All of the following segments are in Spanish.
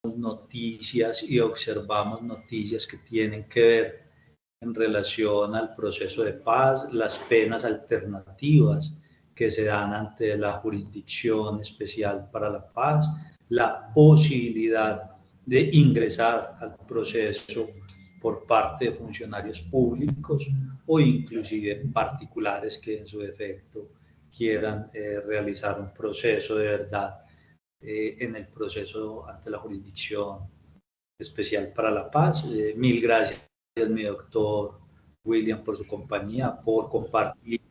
noticias y observamos noticias que tienen que ver en relación al proceso de paz, las penas alternativas que se dan ante la Jurisdicción Especial para la Paz, la posibilidad de ingresar al proceso por parte de funcionarios públicos o inclusive particulares que en su defecto quieran realizar un proceso de verdad en el proceso ante la Jurisdicción Especial para la Paz. Mil gracias, mi doctor William, por su compañía, por compartir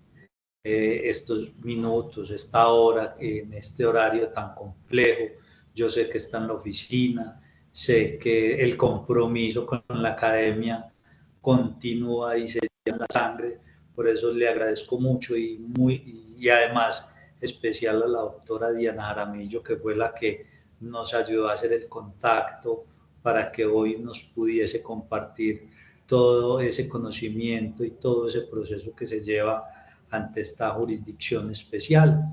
estos minutos, esta hora, en este horario tan complejo. Yo sé que está en la oficina, sé que el compromiso con la academia continúa y se lleva en la sangre, por eso le agradezco mucho y además especial a la doctora Diana Jaramillo, que fue la que nos ayudó a hacer el contacto para que hoy nos pudiese compartir todo ese conocimiento y todo ese proceso que se lleva ante esta jurisdicción especial.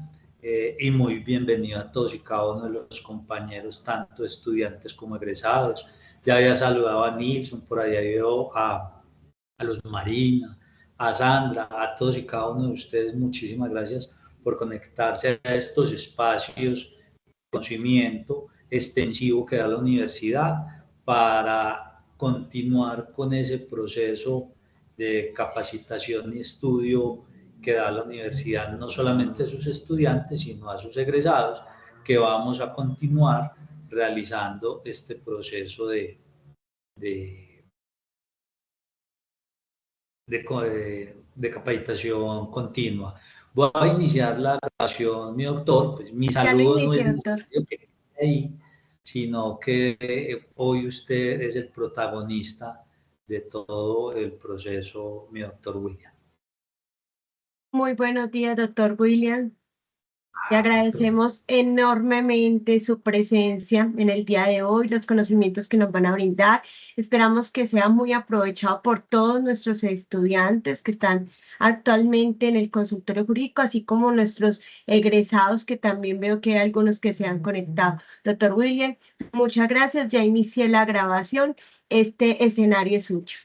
Y muy bienvenido a todos y cada uno de los compañeros, tanto estudiantes como egresados. Ya había saludado a Nilson, por ahí veo a los Marina, a Sandra, a todos y cada uno de ustedes. Muchísimas gracias por conectarse a estos espacios de conocimiento extensivo que da la universidad para continuar con ese proceso de capacitación y estudio que da la universidad, no solamente a sus estudiantes, sino a sus egresados, que vamos a continuar realizando este proceso de, de capacitación continua. Voy a iniciar la grabación, mi doctor. Pues mi saludo no es necesario que quede ahí, sino que hoy usted es el protagonista de todo el proceso, mi doctor William. Muy buenos días, doctor William. Le agradecemos enormemente su presencia en el día de hoy, los conocimientos que nos van a brindar. Esperamos que sea muy aprovechado por todos nuestros estudiantes que están actualmente en el consultorio jurídico, así como nuestros egresados, que también veo que hay algunos que se han conectado. Doctor William, muchas gracias. Ya inicié la grabación. Este escenario es suyo.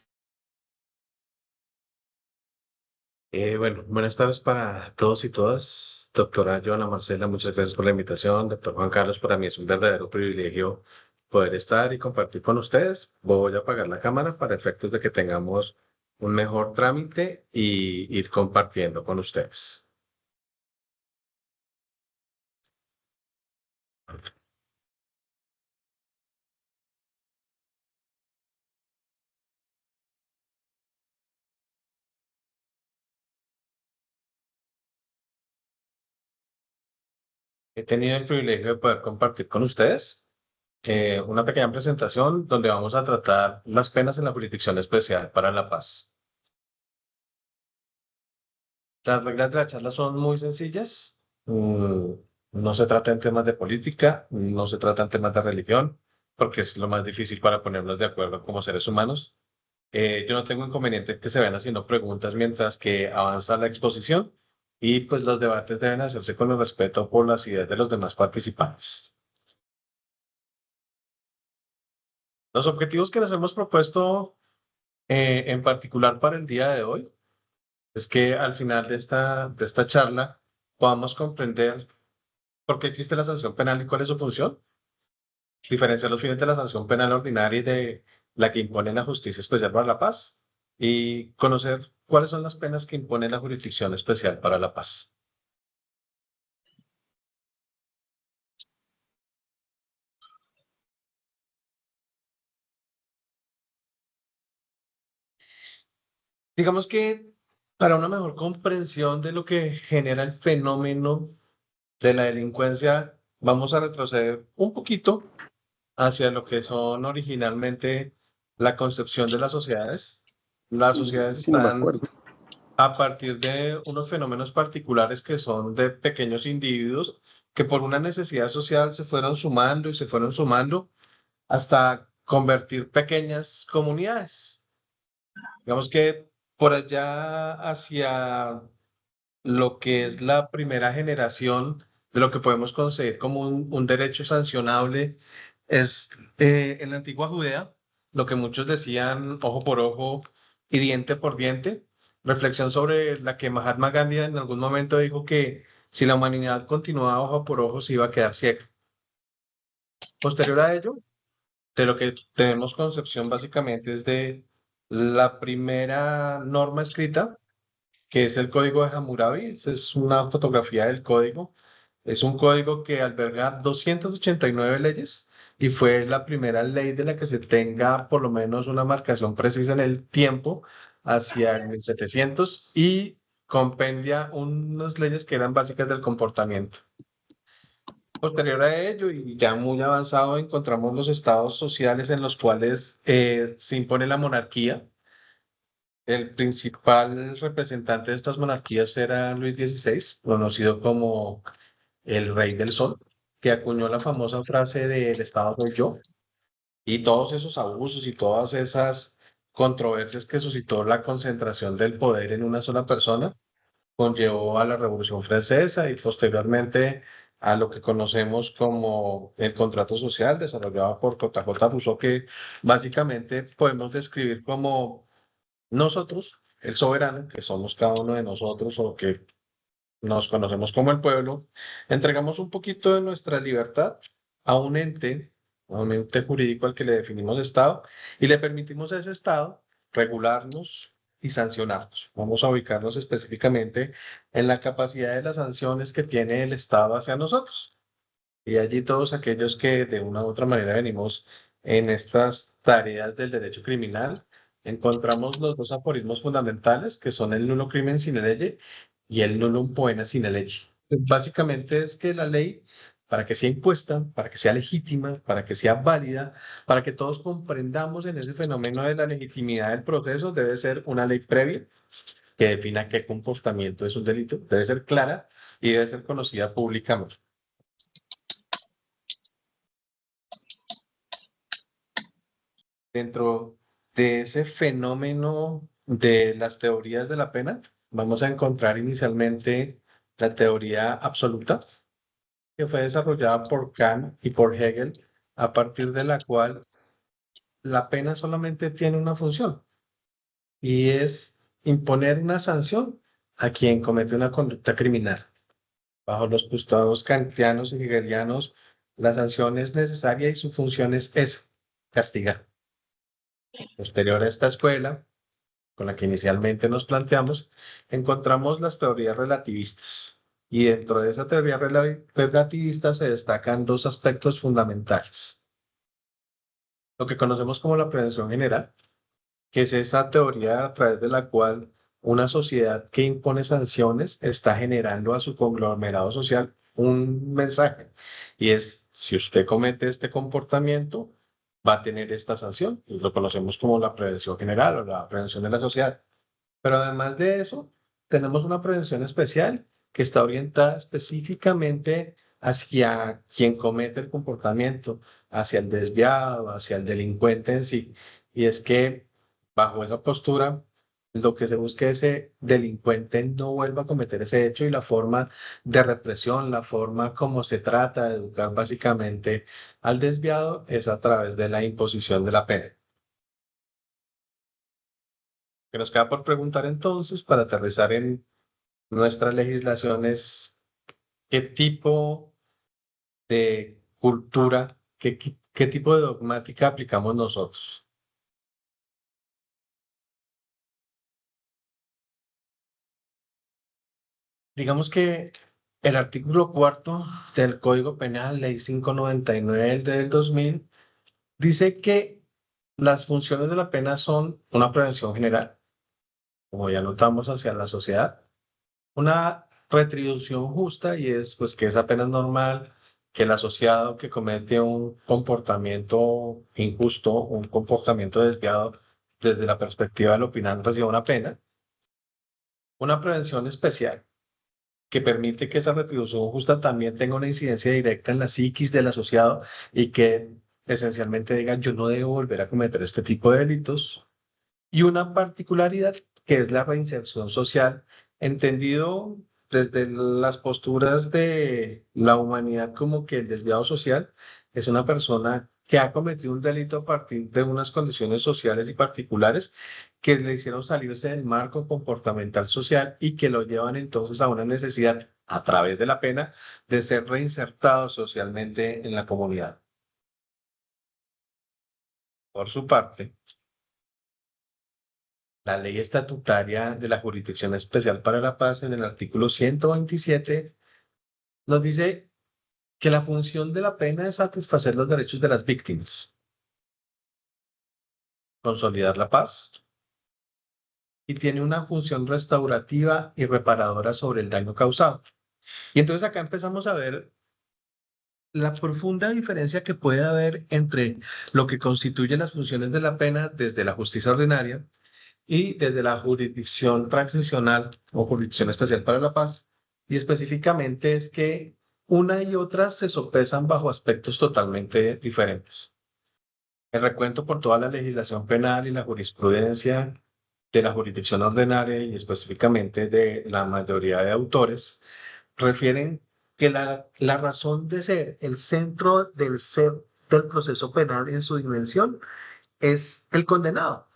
Bueno, buenas tardes para todos y todas. Doctora Joana Marcela, muchas gracias por la invitación. Doctor Juan Carlos, para mí es un verdadero privilegio poder estar y compartir con ustedes. Voy a apagar la cámara para efectos de que tengamos un mejor trámite y ir compartiendo con ustedes. He tenido el privilegio de poder compartir con ustedes una pequeña presentación donde vamos a tratar las penas en la Jurisdicción Especial para la Paz. Las reglas de la charla son muy sencillas. No se trata en temas de política, no se trata en temas de religión, porque es lo más difícil para ponernos de acuerdo como seres humanos. Yo no tengo inconveniente que se vayan haciendo preguntas mientras que avanza la exposición y pues los debates deben hacerse con el respeto por las ideas de los demás participantes. Los objetivos que nos hemos propuesto en particular para el día de hoy es que al final de esta charla podamos comprender por qué existe la sanción penal y cuál es su función, diferenciar los fines de la sanción penal ordinaria y de la que impone la Justicia Especial para la Paz y conocer cuáles son las penas que impone la Jurisdicción Especial para la Paz. Digamos que para una mejor comprensión de lo que genera el fenómeno de la delincuencia, vamos a retroceder un poquito hacia lo que son originalmente la concepción de las sociedades. Las sociedades están a partir de unos fenómenos particulares que son de pequeños individuos que por una necesidad social se fueron sumando y se fueron sumando hasta convertir pequeñas comunidades. Digamos que por allá hacia lo que es la primera generación de lo que podemos conseguir como un derecho sancionable Es en la antigua Judea, lo que muchos decían ojo por ojo y diente por diente, reflexión sobre la que Mahatma Gandhi en algún momento dijo que si la humanidad continuaba ojo por ojo se iba a quedar ciega. Posterior a ello, de lo que tenemos concepción básicamente es de la primera norma escrita, que es el código de Hammurabi. Esa es una fotografía del código. Es un código que alberga 289 leyes y fue la primera ley de la que se tenga por lo menos una marcación precisa en el tiempo hacia el 1700 y compendia unas leyes que eran básicas del comportamiento. Posterior a ello y ya muy avanzado encontramos los estados sociales en los cuales se impone la monarquía. El principal representante de estas monarquías era Luis XVI, conocido como el Rey del Sol, que acuñó la famosa frase del Estado soy yo, y todos esos abusos y todas esas controversias que suscitó la concentración del poder en una sola persona, conllevó a la Revolución Francesa y posteriormente a lo que conocemos como el contrato social desarrollado por JJ Rousseau, que básicamente podemos describir como nosotros, el soberano, que somos cada uno de nosotros o que nos conocemos como el pueblo, entregamos un poquito de nuestra libertad a a un ente jurídico al que le definimos Estado y le permitimos a ese Estado regularnos y sancionarnos. Vamos a ubicarnos específicamente en la capacidad de las sanciones que tiene el Estado hacia nosotros. Y allí todos aquellos que de una u otra manera venimos en estas tareas del derecho criminal, encontramos los dos aforismos fundamentales que son el nulo crimen sine lege y el nullum poena sine lege. Básicamente es que la ley, para que sea impuesta, para que sea legítima, para que sea válida, para que todos comprendamos en ese fenómeno de la legitimidad del proceso, debe ser una ley previa que defina qué comportamiento es un delito, debe ser clara y debe ser conocida públicamente. Dentro de ese fenómeno de las teorías de la pena, vamos a encontrar inicialmente la teoría absoluta, que fue desarrollada por Kant y por Hegel, a partir de la cual la pena solamente tiene una función, y es imponer una sanción a quien comete una conducta criminal. Bajo los postulados kantianos y hegelianos, la sanción es necesaria y su función es esa, castigar. Posterior a esta escuela, con la que inicialmente nos planteamos, encontramos las teorías relativistas. Y dentro de esa teoría relativista se destacan dos aspectos fundamentales. Lo que conocemos como la prevención general, que es esa teoría a través de la cual una sociedad que impone sanciones está generando a su conglomerado social un mensaje. Y es, si usted comete este comportamiento, va a tener esta sanción. Y lo conocemos como la prevención general o la prevención de la sociedad. Pero además de eso, tenemos una prevención especial que está orientada específicamente hacia quien comete el comportamiento, hacia el desviado, hacia el delincuente en sí. Y es que bajo esa postura, lo que se busca es que ese delincuente no vuelva a cometer ese hecho y la forma de represión, la forma como se trata de educar básicamente al desviado es a través de la imposición de la pena. Que nos queda por preguntar entonces, para aterrizar en nuestra legislación, es qué tipo de cultura, qué tipo de dogmática aplicamos nosotros. Digamos que el artículo cuarto del Código Penal, Ley 599 del 2000, dice que las funciones de la pena son una prevención general, como ya notamos, hacia la sociedad, una retribución justa y es pues que es apenas normal que el asociado que comete un comportamiento injusto, un comportamiento desviado desde la perspectiva del opinante reciba una pena, una prevención especial que permite que esa retribución justa también tenga una incidencia directa en la psiquis del asociado y que esencialmente diga yo no debo volver a cometer este tipo de delitos, y una particularidad que es la reinserción social, entendido desde las posturas de la humanidad como que el desviado social es una persona que ha cometido un delito a partir de unas condiciones sociales y particulares que le hicieron salirse del marco comportamental social y que lo llevan entonces a una necesidad, a través de la pena, de ser reinsertado socialmente en la comunidad. Por su parte, la ley estatutaria de la Jurisdicción Especial para la Paz, en el artículo 127, nos dice que la función de la pena es satisfacer los derechos de las víctimas, consolidar la paz y tiene una función restaurativa y reparadora sobre el daño causado. Y entonces acá empezamos a ver la profunda diferencia que puede haber entre lo que constituye las funciones de la pena desde la justicia ordinaria y desde la jurisdicción transicional o jurisdicción especial para la paz. Y específicamente es que una y otra se sopesan bajo aspectos totalmente diferentes. El recuento por toda la legislación penal y la jurisprudencia de la jurisdicción ordinaria y específicamente de la mayoría de autores refieren que la razón de ser, el centro del ser del proceso penal en su dimensión es el condenado.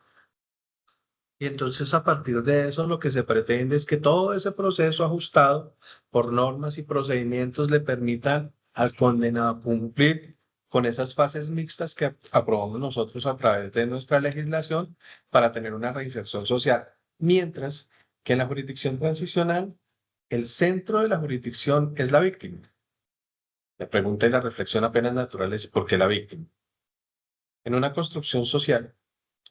Y entonces a partir de eso lo que se pretende es que todo ese proceso ajustado por normas y procedimientos le permitan al condenado cumplir con esas fases mixtas que aprobamos nosotros a través de nuestra legislación para tener una reinserción social. Mientras que en la jurisdicción transicional, el centro de la jurisdicción es la víctima. La pregunta y la reflexión apenas natural es ¿por qué la víctima? En una construcción social,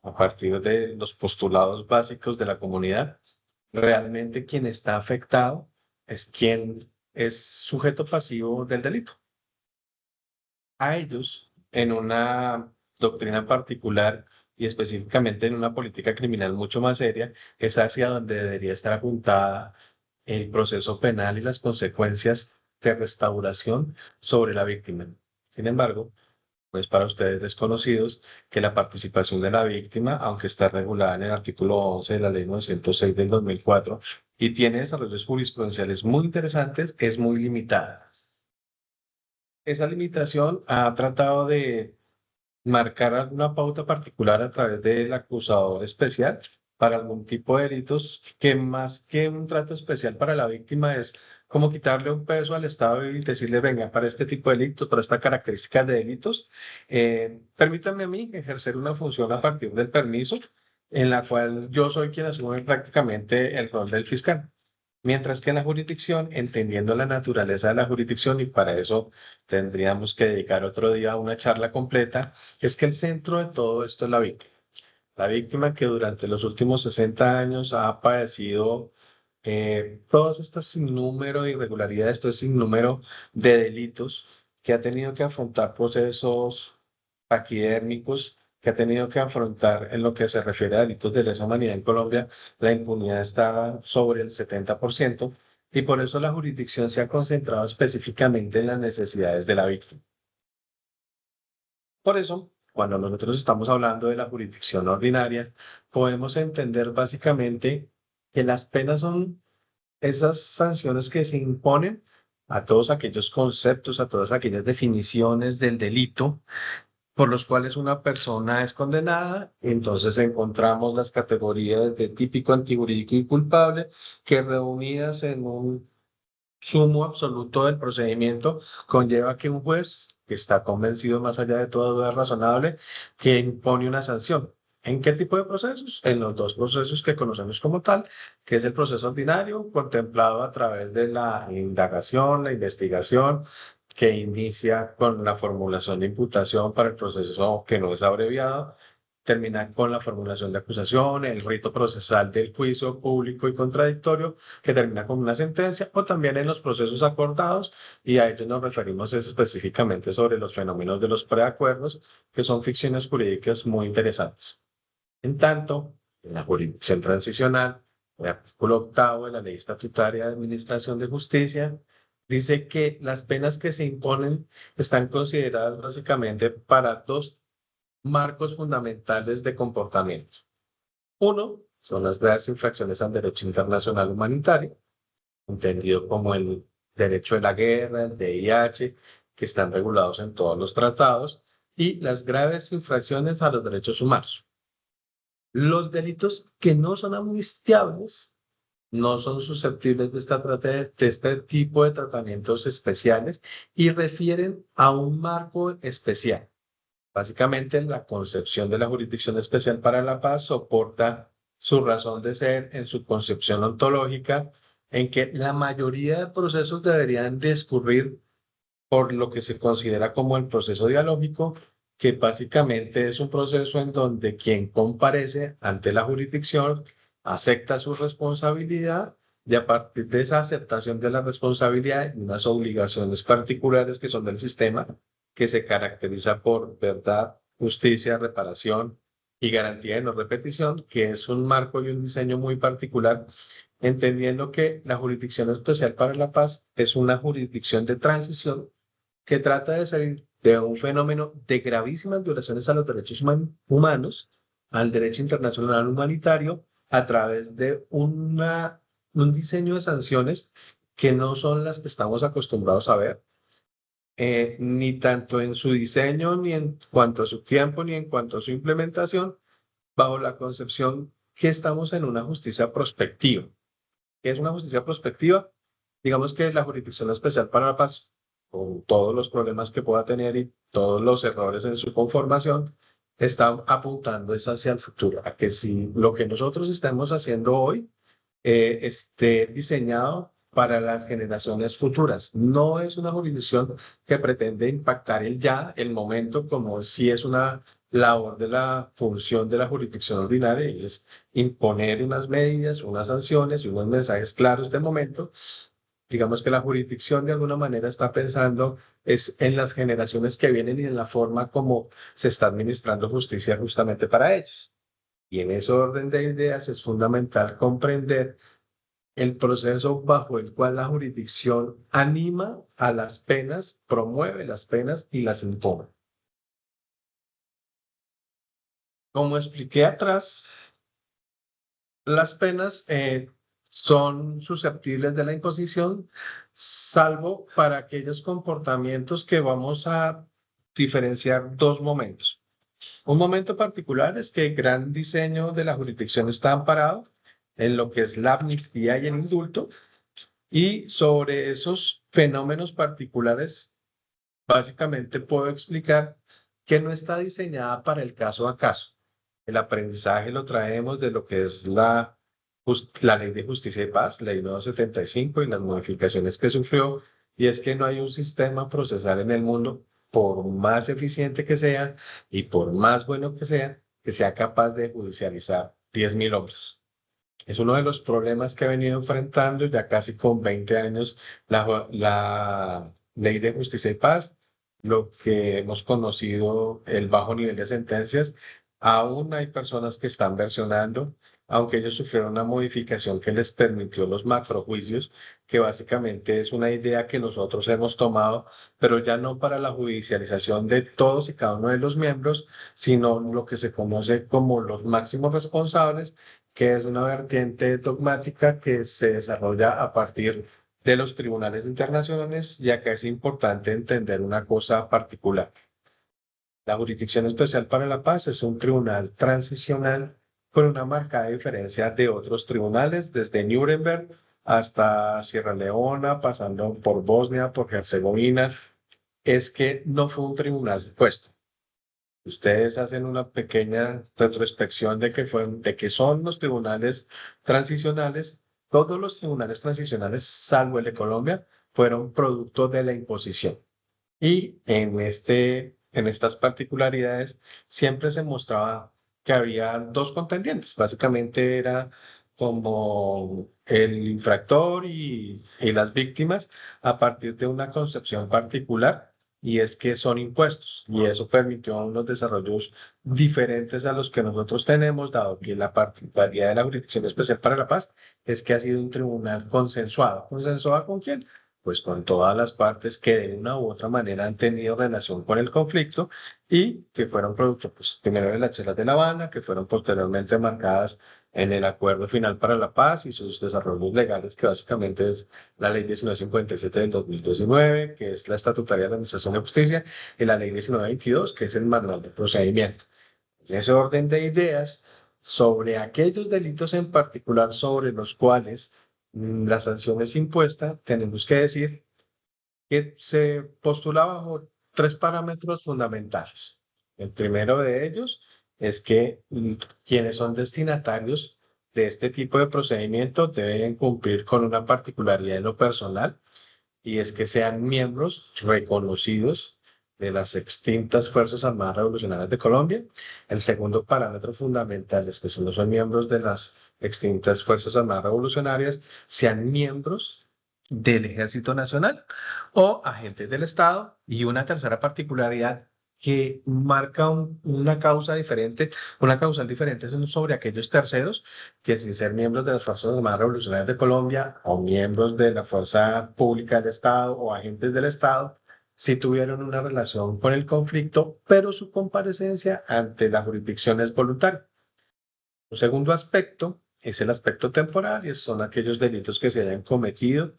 a partir de los postulados básicos de la comunidad, realmente quien está afectado es quien es sujeto pasivo del delito. A ellos, en una doctrina particular y específicamente en una política criminal mucho más seria, es hacia donde debería estar apuntada el proceso penal y las consecuencias de restauración sobre la víctima. Sin embargo, pues para ustedes desconocidos que la participación de la víctima, aunque está regulada en el artículo 11 de la Ley 906 del 2004 y tiene desarrollos jurisprudenciales muy interesantes, es muy limitada. Esa limitación ha tratado de marcar alguna pauta particular a través del acusador especial para algún tipo de delitos que más que un trato especial para la víctima es como quitarle un peso al Estado y decirle, venga, para este tipo de delitos, para esta característica de delitos, permítanme a mí ejercer una función a partir del permiso en la cual yo soy quien asume prácticamente el rol del fiscal. Mientras que en la jurisdicción, entendiendo la naturaleza de la jurisdicción, y para eso tendríamos que dedicar otro día a una charla completa, es que el centro de todo esto es la víctima. La víctima que durante los últimos 60 años ha padecido todas estas sinnúmero de irregularidades, todo ese sinnúmero de delitos, que ha tenido que afrontar procesos paquidérmicos, que ha tenido que afrontar en lo que se refiere a delitos de lesa humanidad en Colombia, la impunidad está sobre el 70%, y por eso la jurisdicción se ha concentrado específicamente en las necesidades de la víctima. Por eso, cuando nosotros estamos hablando de la jurisdicción ordinaria, podemos entender básicamente que las penas son esas sanciones que se imponen a todos aquellos conceptos, a todas aquellas definiciones del delito por los cuales una persona es condenada. Entonces encontramos las categorías de típico, antijurídico y culpable, que reunidas en un sumo absoluto del procedimiento conlleva que un juez, que está convencido más allá de toda duda razonable, que impone una sanción. ¿En qué tipo de procesos? En los dos procesos que conocemos como tal, que es el proceso ordinario, contemplado a través de la indagación, la investigación, que inicia con la formulación de imputación para el proceso que no es abreviado, termina con la formulación de acusación, el rito procesal del juicio público y contradictorio, que termina con una sentencia, o también en los procesos acordados, y a ellos nos referimos específicamente sobre los fenómenos de los preacuerdos, que son ficciones jurídicas muy interesantes. En tanto, en la jurisdicción transicional, el artículo 8 de la Ley Estatutaria de Administración de Justicia dice que las penas que se imponen están consideradas básicamente para dos marcos fundamentales de comportamiento. Uno, son las graves infracciones al derecho internacional humanitario, entendido como el derecho de la guerra, el DIH, que están regulados en todos los tratados, y las graves infracciones a los derechos humanos. Los delitos que no son amnistiables no son susceptibles de este tipo de tratamientos especiales y refieren a un marco especial. Básicamente, la concepción de la Jurisdicción Especial para la Paz soporta su razón de ser en su concepción ontológica, en que la mayoría de procesos deberían discurrir por lo que se considera como el proceso dialógico, que básicamente es un proceso en donde quien comparece ante la jurisdicción acepta su responsabilidad y a partir de esa aceptación de la responsabilidad y unas obligaciones particulares que son del sistema, que se caracteriza por verdad, justicia, reparación y garantía de no repetición, que es un marco y un diseño muy particular, entendiendo que la Jurisdicción Especial para la Paz es una jurisdicción de transición que trata de salir de un fenómeno de gravísimas violaciones a los derechos humanos, al derecho internacional humanitario, a través de un diseño de sanciones que no son las que estamos acostumbrados a ver, ni tanto en su diseño, ni en cuanto a su tiempo, ni en cuanto a su implementación, bajo la concepción que estamos en una justicia prospectiva. ¿Qué es una justicia prospectiva? Digamos que la Jurisdicción Especial para la Paz, con todos los problemas que pueda tener y todos los errores en su conformación, está apuntando es hacia el futuro, a que si lo que nosotros estamos haciendo hoy esté diseñado para las generaciones futuras. No es una jurisdicción que pretende impactar el ya, el momento, como si es una labor de la función de la jurisdicción ordinaria, y es imponer unas medidas, unas sanciones y unos mensajes claros de momento. Digamos que la jurisdicción de alguna manera está pensando es en las generaciones que vienen y en la forma como se está administrando justicia justamente para ellos. Y en ese orden de ideas es fundamental comprender el proceso bajo el cual la jurisdicción anima a las penas, promueve las penas y las impone. Como expliqué atrás, las penas son susceptibles de la imposición, salvo para aquellos comportamientos que vamos a diferenciar dos momentos. Un momento particular es que el gran diseño de la jurisdicción está amparado en lo que es la amnistía y el indulto, y sobre esos fenómenos particulares, básicamente puedo explicar que no está diseñada para el caso a caso. El aprendizaje lo traemos de lo que es la Ley de Justicia y Paz, Ley 975, y las modificaciones que sufrió, y es que no hay un sistema procesal en el mundo, por más eficiente que sea y por más bueno que sea capaz de judicializar 10.000 hombres. Es uno de los problemas que ha venido enfrentando ya casi con 20 años la Ley de Justicia y Paz, lo que hemos conocido el bajo nivel de sentencias. Aún hay personas que están versionando, aunque ellos sufrieron una modificación que les permitió los macrojuicios, que básicamente es una idea que nosotros hemos tomado, pero ya no para la judicialización de todos y cada uno de los miembros, sino lo que se conoce como los máximos responsables, que es una vertiente dogmática que se desarrolla a partir de los tribunales internacionales, ya que es importante entender una cosa particular. La Jurisdicción Especial para la Paz es un tribunal transicional con una marcada diferencia de otros tribunales, desde Nuremberg hasta Sierra Leona, pasando por Bosnia, por Herzegovina, es que no fue un tribunal puesto. Ustedes hacen una pequeña retrospección de que son los tribunales transicionales. Todos los tribunales transicionales, salvo el de Colombia, fueron producto de la imposición. Y en estas particularidades siempre se mostraba que había dos contendientes. Básicamente era como el infractor y las víctimas a partir de una concepción particular, y es que son impuestos, y eso permitió unos desarrollos diferentes a los que nosotros tenemos, dado que la particularidad de la Jurisdicción Especial para la Paz es que ha sido un tribunal consensuado. ¿Consensuado con quién? Pues con todas las partes que de una u otra manera han tenido relación con el conflicto y que fueron producto, pues, primero de las chelas de La Habana, que fueron posteriormente marcadas en el Acuerdo Final para la Paz y sus desarrollos legales, que básicamente es la Ley 1957 del 2019, que es la estatutaria de la Administración de Justicia, y la Ley 1922, que es el Manual de Procedimiento. En ese orden de ideas, sobre aquellos delitos en particular sobre los cuales la sanción es impuesta, tenemos que decir que se postula bajo 3 parámetros fundamentales. El primero de ellos es que quienes son destinatarios de este tipo de procedimiento deben cumplir con una particularidad en lo personal, y es que sean miembros reconocidos de las extintas Fuerzas Armadas Revolucionarias de Colombia. El segundo parámetro fundamental es que si no son miembros de las extintas Fuerzas Armadas Revolucionarias, sean miembros del Ejército Nacional o agentes del Estado. Y una tercera particularidad que marca una causa diferente, una causal diferente sobre aquellos terceros que, sin ser miembros de las Fuerzas Armadas Revolucionarias de Colombia o miembros de la Fuerza Pública del Estado o agentes del Estado, sí tuvieron una relación con el conflicto, pero su comparecencia ante la jurisdicción es voluntaria. Un segundo aspecto es el aspecto temporal, y son aquellos delitos que se hayan cometido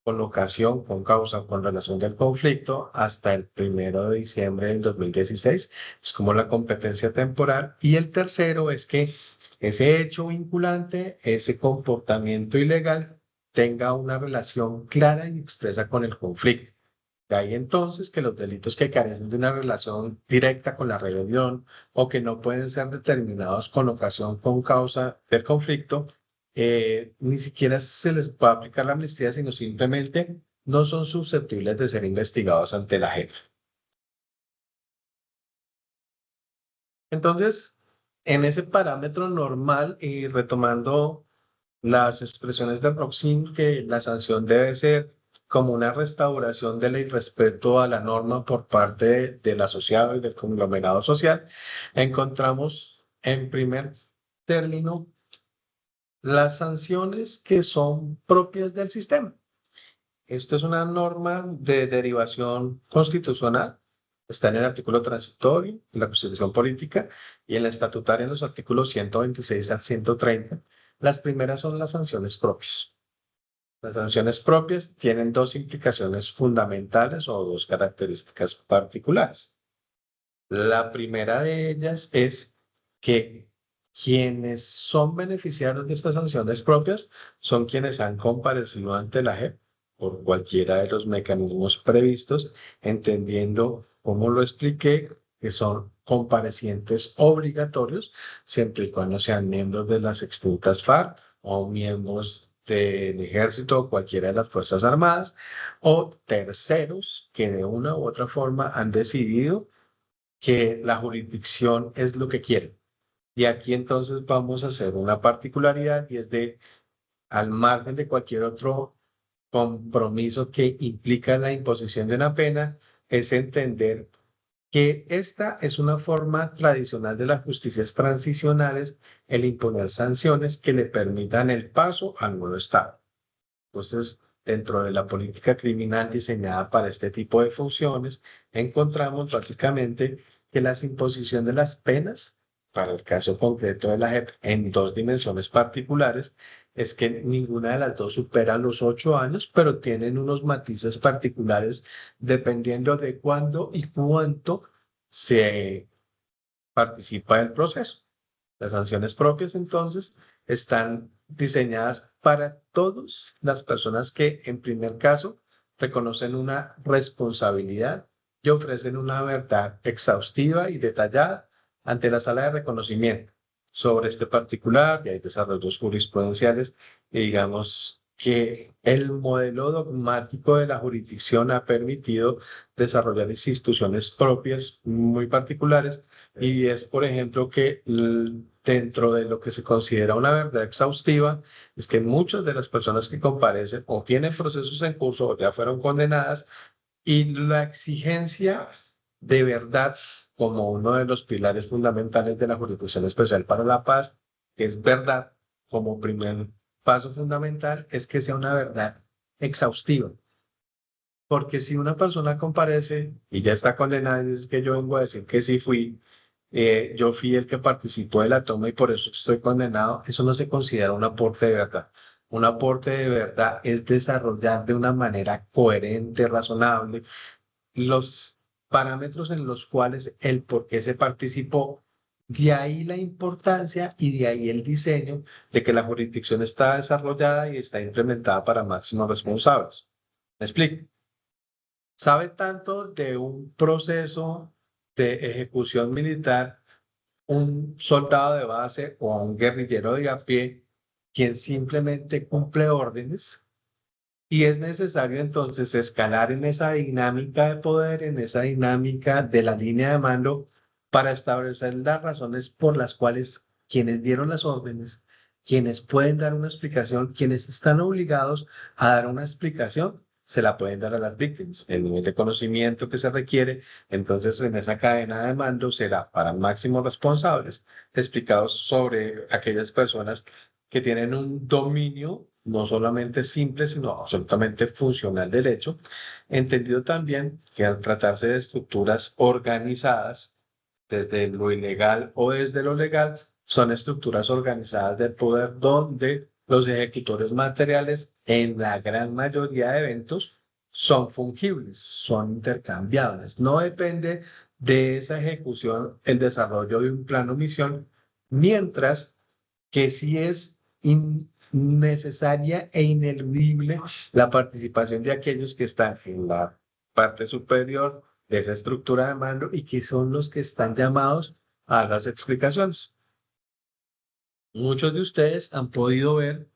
con ocasión, con causa, con relación del conflicto hasta el 1 de diciembre del 2016. Es como la competencia temporal. Y el tercero es que ese hecho vinculante, ese comportamiento ilegal, tenga una relación clara y expresa con el conflicto. De ahí entonces que los delitos que carecen de una relación directa con la rebelión o que no pueden ser determinados con ocasión, con causa del conflicto, ni siquiera se les va a aplicar la amnistía, sino simplemente no son susceptibles de ser investigados ante la JEP. Entonces, en ese parámetro normal, y retomando las expresiones de Roxin, que la sanción debe ser como una restauración del irrespeto a la norma por parte del asociado y del conglomerado social, encontramos en primer término las sanciones que son propias del sistema. Esto es una norma de derivación constitucional. Está en el artículo transitorio de la Constitución Política y en la estatutaria en los artículos 126 al 130. Las primeras son las sanciones propias. Las sanciones propias tienen dos implicaciones fundamentales o dos características particulares. La primera de ellas es que quienes son beneficiarios de estas sanciones propias son quienes han comparecido ante la JEP por cualquiera de los mecanismos previstos, entendiendo, como lo expliqué, que son comparecientes obligatorios, siempre y cuando sean miembros de las extintas FARC o miembros del Ejército o cualquiera de las Fuerzas Armadas, o terceros que de una u otra forma han decidido que la jurisdicción es lo que quiere. Y aquí entonces vamos a hacer una particularidad, y es de, al margen de cualquier otro compromiso que implica la imposición de una pena, es entender que esta es una forma tradicional de las justicias transicionales, el imponer sanciones que le permitan el paso al nuevo Estado. Entonces, dentro de la política criminal diseñada para este tipo de funciones, encontramos básicamente que las imposiciones de las penas, para el caso concreto de la JEP, en dos dimensiones particulares, es que ninguna de las dos supera los 8 años, pero tienen unos matices particulares dependiendo de cuándo y cuánto se participa del proceso. Las sanciones propias, entonces, están diseñadas para todas las personas que, en primer caso, reconocen una responsabilidad y ofrecen una verdad exhaustiva y detallada ante la sala de reconocimiento sobre este particular, y hay desarrollos jurisprudenciales, y digamos que el modelo dogmático de la jurisdicción ha permitido desarrollar instituciones propias muy particulares, y es, por ejemplo, que dentro de lo que se considera una verdad exhaustiva, es que muchas de las personas que comparecen o tienen procesos en curso o ya fueron condenadas, y la exigencia de verdad como uno de los pilares fundamentales de la Jurisdicción Especial para la Paz, que es verdad como primer paso fundamental, es que sea una verdad exhaustiva. Porque si una persona comparece y ya está condenada y dice que yo vengo a decir que sí fui, yo fui el que participó de la toma y por eso estoy condenado, eso no se considera un aporte de verdad. Un aporte de verdad es desarrollar de una manera coherente, razonable, los parámetros en los cuales el por qué se participó. De ahí la importancia y de ahí el diseño de que la jurisdicción está desarrollada y está implementada para máximos responsables. ¿Me explico? Sabe tanto de un proceso de ejecución militar un soldado de base o un guerrillero de a pie quien simplemente cumple órdenes y es necesario entonces escalar en esa dinámica de poder, en esa dinámica de la línea de mando para establecer las razones por las cuales quienes dieron las órdenes, quienes pueden dar una explicación, quienes están obligados a dar una explicación, se la pueden dar a las víctimas. El nivel de conocimiento que se requiere, entonces en esa cadena de mando será para máximos responsables explicados sobre aquellas personas que tienen un dominio no solamente simple, sino absolutamente funcional del hecho, entendido también que al tratarse de estructuras organizadas, desde lo ilegal o desde lo legal, son estructuras organizadas del poder donde los ejecutores materiales, en la gran mayoría de eventos, son fungibles, son intercambiables. No depende de esa ejecución el desarrollo de un plano misión, mientras que sí es necesaria e ineludible la participación de aquellos que están en la parte superior de esa estructura de mando y que son los que están llamados a las explicaciones. Muchos de ustedes han podido ver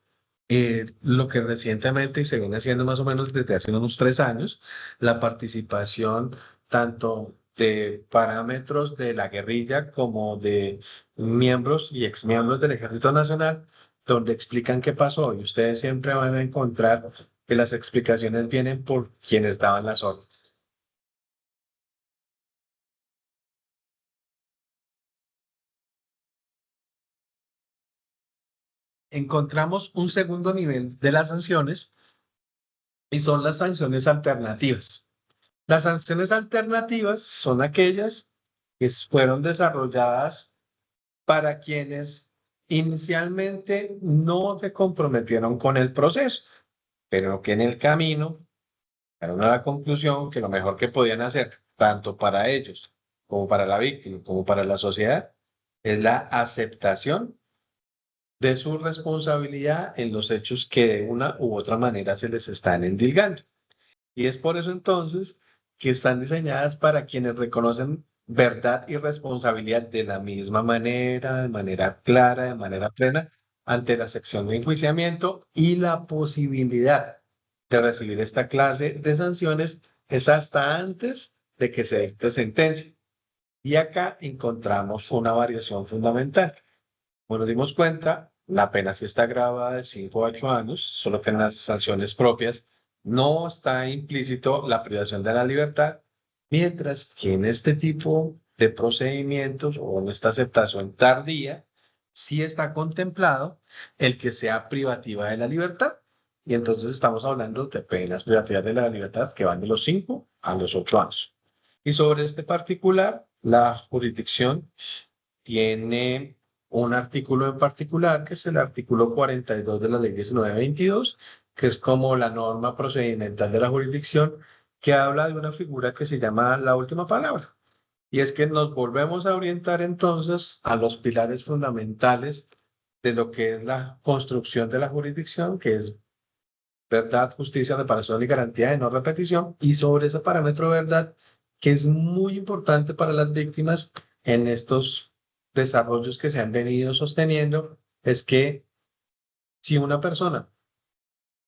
lo que recientemente y se viene haciendo más o menos desde hace unos 3 años, la participación tanto de parámetros de la guerrilla como de miembros y exmiembros del Ejército Nacional, donde explican qué pasó y ustedes siempre van a encontrar que las explicaciones vienen por quienes daban las órdenes. Encontramos un segundo nivel de las sanciones y son las sanciones alternativas. Las sanciones alternativas son aquellas que fueron desarrolladas para quienes inicialmente no se comprometieron con el proceso, pero que en el camino llegaron a la conclusión que lo mejor que podían hacer, tanto para ellos como para la víctima, como para la sociedad, es la aceptación de su responsabilidad en los hechos que de una u otra manera se les están endilgando. Y es por eso entonces que están diseñadas para quienes reconocen verdad y responsabilidad de la misma manera, de manera clara, de manera plena, ante la sección de enjuiciamiento y la posibilidad de recibir esta clase de sanciones es hasta antes de que se dicte sentencia. Y acá encontramos una variación fundamental. Como nos dimos cuenta, la pena sí está grabada de 5 a 8 años, solo que en las sanciones propias no está implícito la privación de la libertad, mientras que en este tipo de procedimientos o en esta aceptación tardía, sí está contemplado el que sea privativa de la libertad. Y entonces estamos hablando de penas privativas de la libertad que van de los 5 a los 8 años. Y sobre este particular, la jurisdicción tiene un artículo en particular, que es el artículo 42 de la ley 1922, que es como la norma procedimental de la jurisdicción, que habla de una figura que se llama la última palabra. Y es que nos volvemos a orientar entonces a los pilares fundamentales de lo que es la construcción de la jurisdicción, que es verdad, justicia, reparación y garantía de no repetición, y sobre ese parámetro de verdad, que es muy importante para las víctimas en estos desarrollos que se han venido sosteniendo, es que si una persona,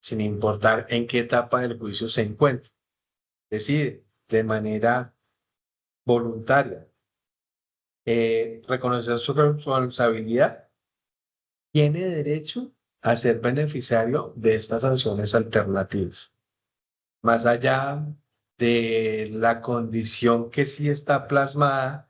sin importar en qué etapa del juicio se encuentra, decide de manera voluntaria reconocer su responsabilidad, tiene derecho a ser beneficiario de estas sanciones alternativas. Más allá de la condición que sí está plasmada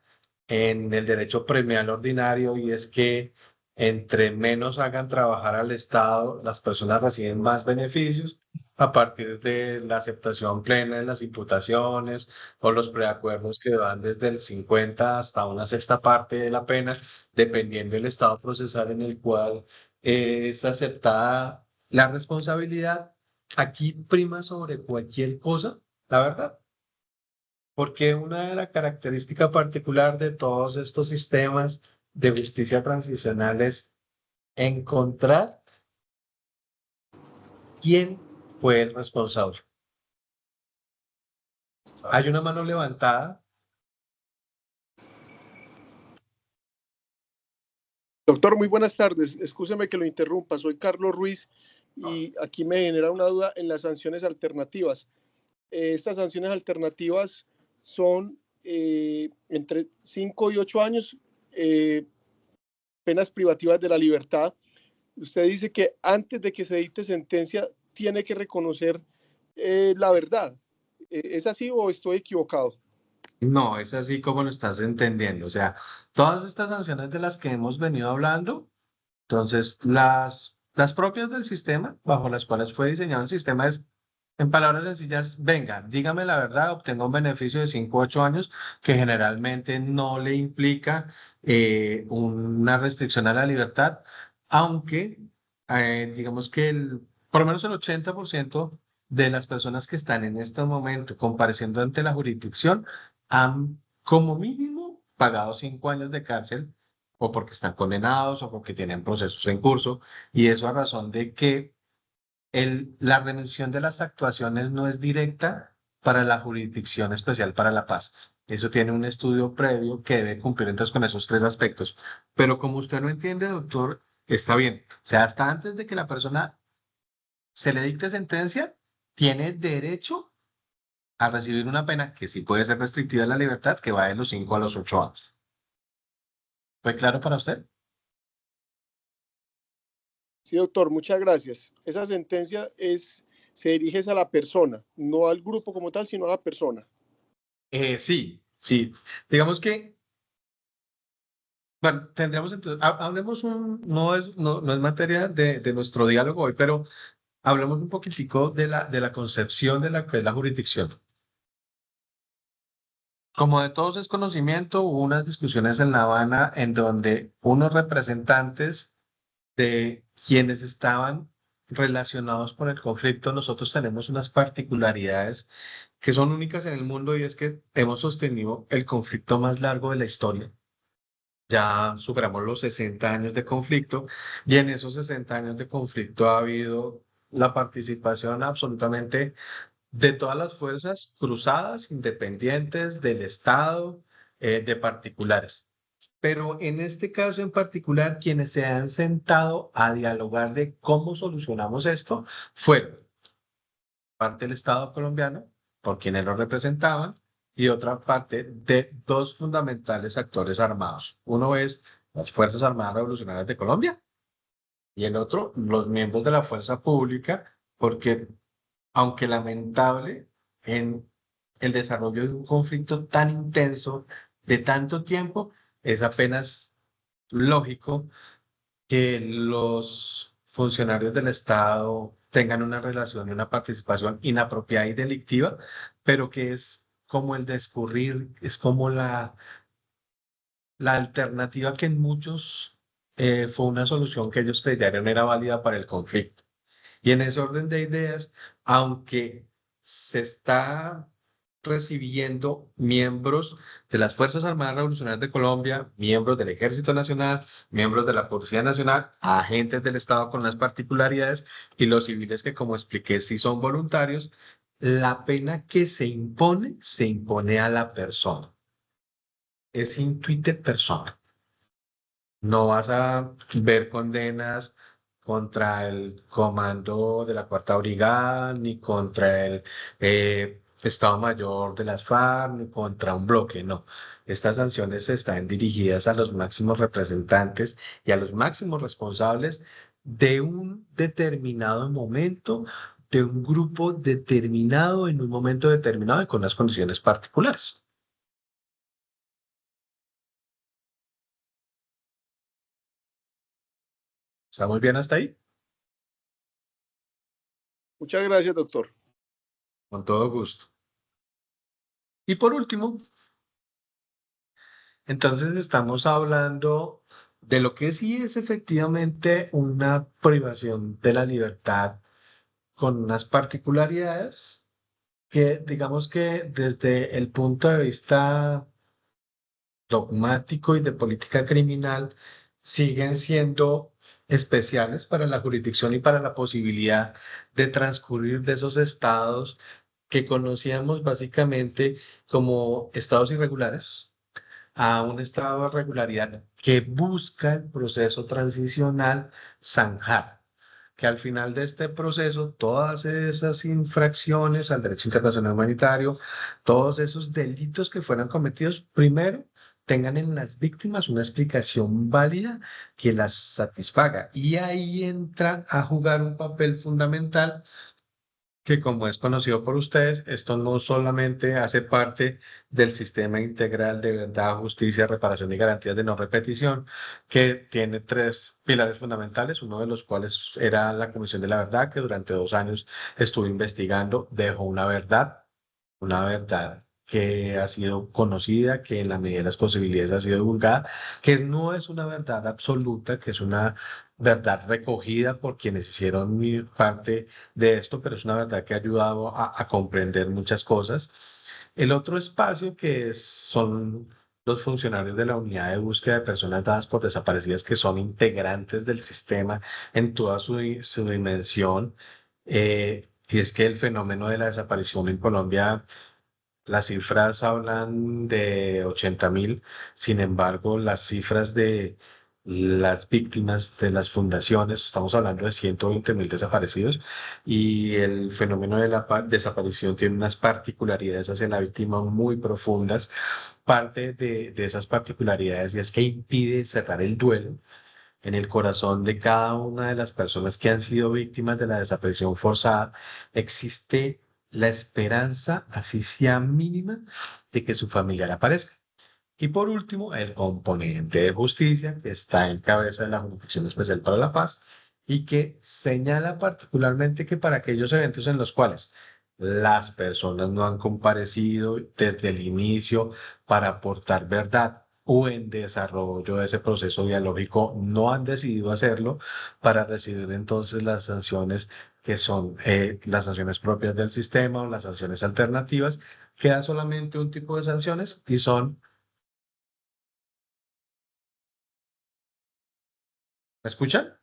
en el derecho premial ordinario, y es que entre menos hagan trabajar al Estado, las personas reciben más beneficios. a partir de la aceptación plena de las imputaciones o los preacuerdos que van desde el 50 hasta una sexta parte de la pena, dependiendo del estado procesal en el cual es aceptada la responsabilidad. Aquí prima sobre cualquier cosa, la verdad, porque una de las características particular de todos estos sistemas de justicia transicional es encontrar quién fue el responsable. Hay una mano levantada. Doctor, muy buenas tardes. Excúseme que lo interrumpa. Soy Carlos Ruiz y aquí me genera una duda en las sanciones alternativas. Estas sanciones alternativas son entre 5 y 8 años, penas privativas de la libertad. Usted dice que antes de que se dicte sentencia tiene que reconocer la verdad. ¿Es así o estoy equivocado? No, es así como lo estás entendiendo. O sea, todas estas sanciones de las que hemos venido hablando, entonces las propias del sistema, bajo las cuales fue diseñado el sistema, es, en palabras sencillas, venga, dígame la verdad, obtenga un beneficio de 5 o 8 años que generalmente no le implica una restricción a la libertad, aunque digamos que por lo menos el 80% de las personas que están en este momento compareciendo ante la jurisdicción han como mínimo pagado 5 años de cárcel o porque están condenados o porque tienen procesos en curso, y eso a razón de que la remisión de las actuaciones no es directa para la Jurisdicción Especial para la Paz. Eso tiene un estudio previo que debe cumplir entonces con esos tres aspectos. Pero como usted lo entiende, doctor, está bien. O sea, hasta antes de que la persona se le dicte sentencia, tiene derecho a recibir una pena que sí puede ser restrictiva de la libertad, que va de los 5 a los 8 años. ¿Fue claro para usted? Sí, doctor, muchas gracias. Esa sentencia se dirige a la persona, no al grupo como tal, sino a la persona. Sí, sí. Digamos que, bueno, tendríamos entonces, hablemos no es materia de nuestro diálogo hoy, pero hablemos un poquitico de la concepción de la que es la jurisdicción. Como de todos es conocimiento, hubo unas discusiones en La Habana en donde unos representantes de quienes estaban relacionados con el conflicto, nosotros tenemos unas particularidades que son únicas en el mundo, y es que hemos sostenido el conflicto más largo de la historia. Ya superamos los 60 años de conflicto, y en esos 60 años de conflicto ha habido la participación absolutamente de todas las fuerzas cruzadas, independientes del Estado, de particulares. Pero en este caso en particular, quienes se han sentado a dialogar de cómo solucionamos esto fueron parte del Estado colombiano, por quienes lo representaban, y otra parte de dos fundamentales actores armados. Uno es las Fuerzas Armadas Revolucionarias de Colombia y el otro, los miembros de la fuerza pública, porque aunque lamentable, en el desarrollo de un conflicto tan intenso, de tanto tiempo, es apenas lógico que los funcionarios del Estado tengan una relación y una participación inapropiada y delictiva, pero que es como el discurrir, es como la alternativa que en muchos fue una solución que ellos creyeron era válida para el conflicto. Y en ese orden de ideas, aunque se está recibiendo miembros de las Fuerzas Armadas Revolucionarias de Colombia, miembros del Ejército Nacional, miembros de la Policía Nacional, agentes del Estado con las particularidades, y los civiles que, como expliqué, sí son voluntarios, la pena que se impone a la persona. Es intuite persona. No vas a ver condenas contra el comando de la Cuarta Brigada, ni contra el Estado Mayor de las FARC, ni contra un bloque, no. Estas sanciones están dirigidas a los máximos representantes y a los máximos responsables de un determinado momento, de un grupo determinado, en un momento determinado y con unas condiciones particulares. ¿Está muy bien hasta ahí? Muchas gracias, doctor. Con todo gusto. Y por último, entonces estamos hablando de lo que sí es efectivamente una privación de la libertad con unas particularidades que digamos que desde el punto de vista dogmático y de política criminal siguen siendo especiales para la jurisdicción y para la posibilidad de transcurrir de esos estados que conocíamos básicamente como estados irregulares a un estado de regularidad que busca el proceso transicional zanjar, que al final de este proceso todas esas infracciones al derecho internacional humanitario, todos esos delitos que fueran cometidos, primero tengan en las víctimas una explicación válida que las satisfaga. Y ahí entra a jugar un papel fundamental que, como es conocido por ustedes, esto no solamente hace parte del sistema integral de verdad, justicia, reparación y garantías de no repetición, que tiene tres pilares fundamentales, uno de los cuales era la Comisión de la Verdad, que durante 2 años estuvo investigando, dejó una verdad que ha sido conocida, que en la medida de las posibilidades ha sido divulgada, que no es una verdad absoluta, que es una verdad recogida por quienes hicieron parte de esto, pero es una verdad que ha ayudado a comprender muchas cosas. El otro espacio son los funcionarios de la unidad de búsqueda de personas dadas por desaparecidas, que son integrantes del sistema en toda su dimensión. Y es que el fenómeno de la desaparición en Colombia, las cifras hablan de 80.000, sin embargo, las cifras de las víctimas de las fundaciones, estamos hablando de 120.000 desaparecidos, y el fenómeno de la desaparición tiene unas particularidades hacia la víctima muy profundas. Parte de esas particularidades y es que impide cerrar el duelo en el corazón de cada una de las personas que han sido víctimas de la desaparición forzada. Existe la esperanza, así sea mínima, de que su familiar aparezca. Y por último, el componente de justicia, que está en cabeza de la Jurisdicción Especial para la Paz y que señala particularmente que para aquellos eventos en los cuales las personas no han comparecido desde el inicio para aportar verdad o en desarrollo de ese proceso dialógico no han decidido hacerlo, para recibir entonces las sanciones que son las sanciones propias del sistema o las sanciones alternativas. Queda solamente un tipo de sanciones y son... ¿Me escuchan?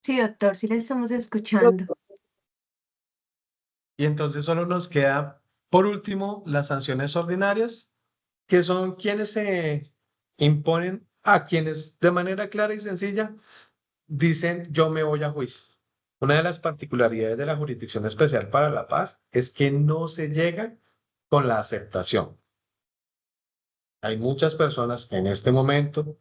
Sí, doctor, sí le estamos escuchando. Y entonces solo nos queda, por último, las sanciones ordinarias, que son quienes se imponen a quienes de manera clara y sencilla dicen yo me voy a juicio. Una de las particularidades de la Jurisdicción Especial para la Paz es que no se llega con la aceptación. Hay muchas personas en este momento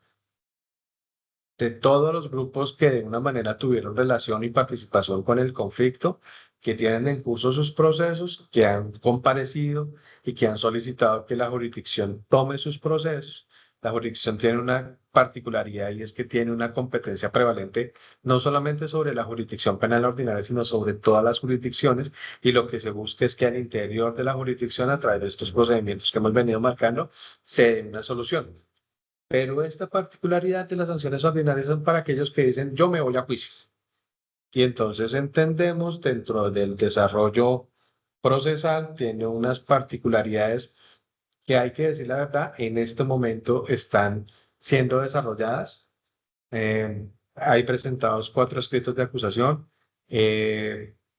de todos los grupos que de una manera tuvieron relación y participación con el conflicto, que tienen en curso sus procesos, que han comparecido y que han solicitado que la jurisdicción tome sus procesos. La jurisdicción tiene una particularidad y es que tiene una competencia prevalente no solamente sobre la jurisdicción penal ordinaria, sino sobre todas las jurisdicciones, y lo que se busca es que al interior de la jurisdicción, a través de estos procedimientos que hemos venido marcando, se dé una solución. Pero esta particularidad de las sanciones ordinarias son para aquellos que dicen yo me voy a juicio. Y entonces entendemos dentro del desarrollo procesal, tiene unas particularidades que hay que decir la verdad, en este momento están siendo desarrolladas. Hay presentados 4 escritos de acusación.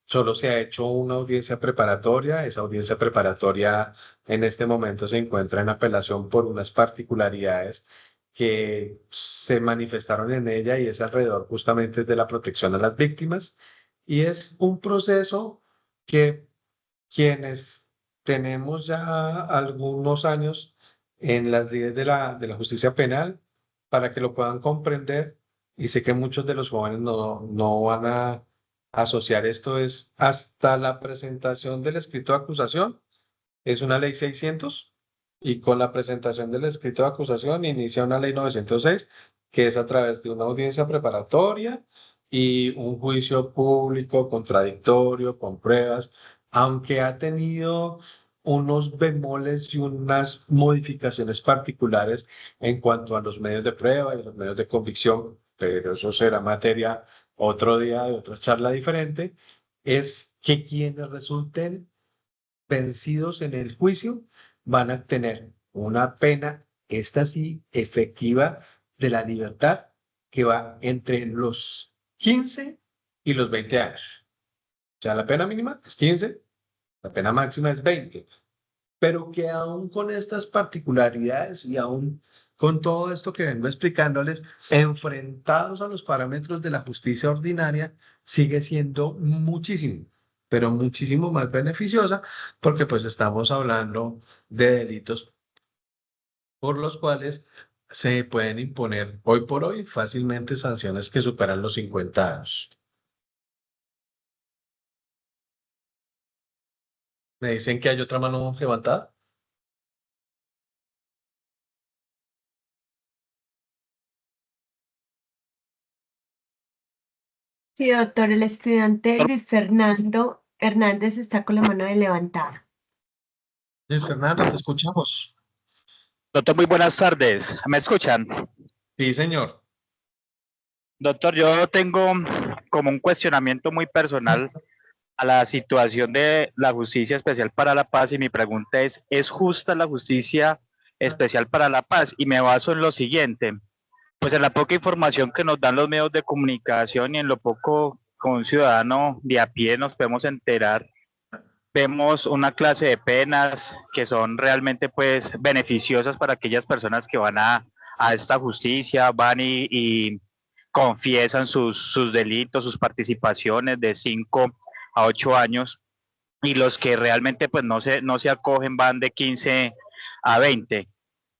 Solo se ha hecho una audiencia preparatoria. Esa audiencia preparatoria en este momento se encuentra en apelación por unas particularidades que se manifestaron en ella y es alrededor justamente de la protección a las víctimas. Y es un proceso que quienes tenemos ya algunos años en las leyes de la justicia penal, para que lo puedan comprender, y sé que muchos de los jóvenes no van a asociar esto, es hasta la presentación del escrito de acusación, es una ley 600, y con la presentación del escrito de acusación inicia una ley 906, que es a través de una audiencia preparatoria y un juicio público, contradictorio, con pruebas, aunque ha tenido unos bemoles y unas modificaciones particulares en cuanto a los medios de prueba y los medios de convicción, pero eso será materia otro día de otra charla diferente, es que quienes resulten vencidos en el juicio van a tener una pena, esta sí, efectiva de la libertad, que va entre los 15 y los 20 años. O sea, la pena mínima es 15, la pena máxima es 20, pero que aún con estas particularidades y aún con todo esto que vengo explicándoles, enfrentados a los parámetros de la justicia ordinaria, sigue siendo muchísimo, pero muchísimo más beneficiosa, porque pues estamos hablando de delitos por los cuales se pueden imponer hoy por hoy fácilmente sanciones que superan los 50 años. Me dicen que hay otra mano levantada. Sí, doctor, el estudiante Luis Fernando Hernández está con la mano levantada. Luis Fernando, te escuchamos. Doctor, muy buenas tardes. ¿Me escuchan? Sí, señor. Doctor, yo tengo como un cuestionamiento muy personal a la situación de la Justicia Especial para la Paz y mi pregunta ¿es justa la Justicia Especial para la Paz? Y me baso en lo siguiente, pues en la poca información que nos dan los medios de comunicación y en lo poco como un ciudadano de a pie nos podemos enterar, vemos una clase de penas que son realmente pues beneficiosas para aquellas personas que van a esta justicia, van y confiesan sus delitos, sus participaciones de 5 a 8 años, y los que realmente pues no se acogen van de 15 a 20.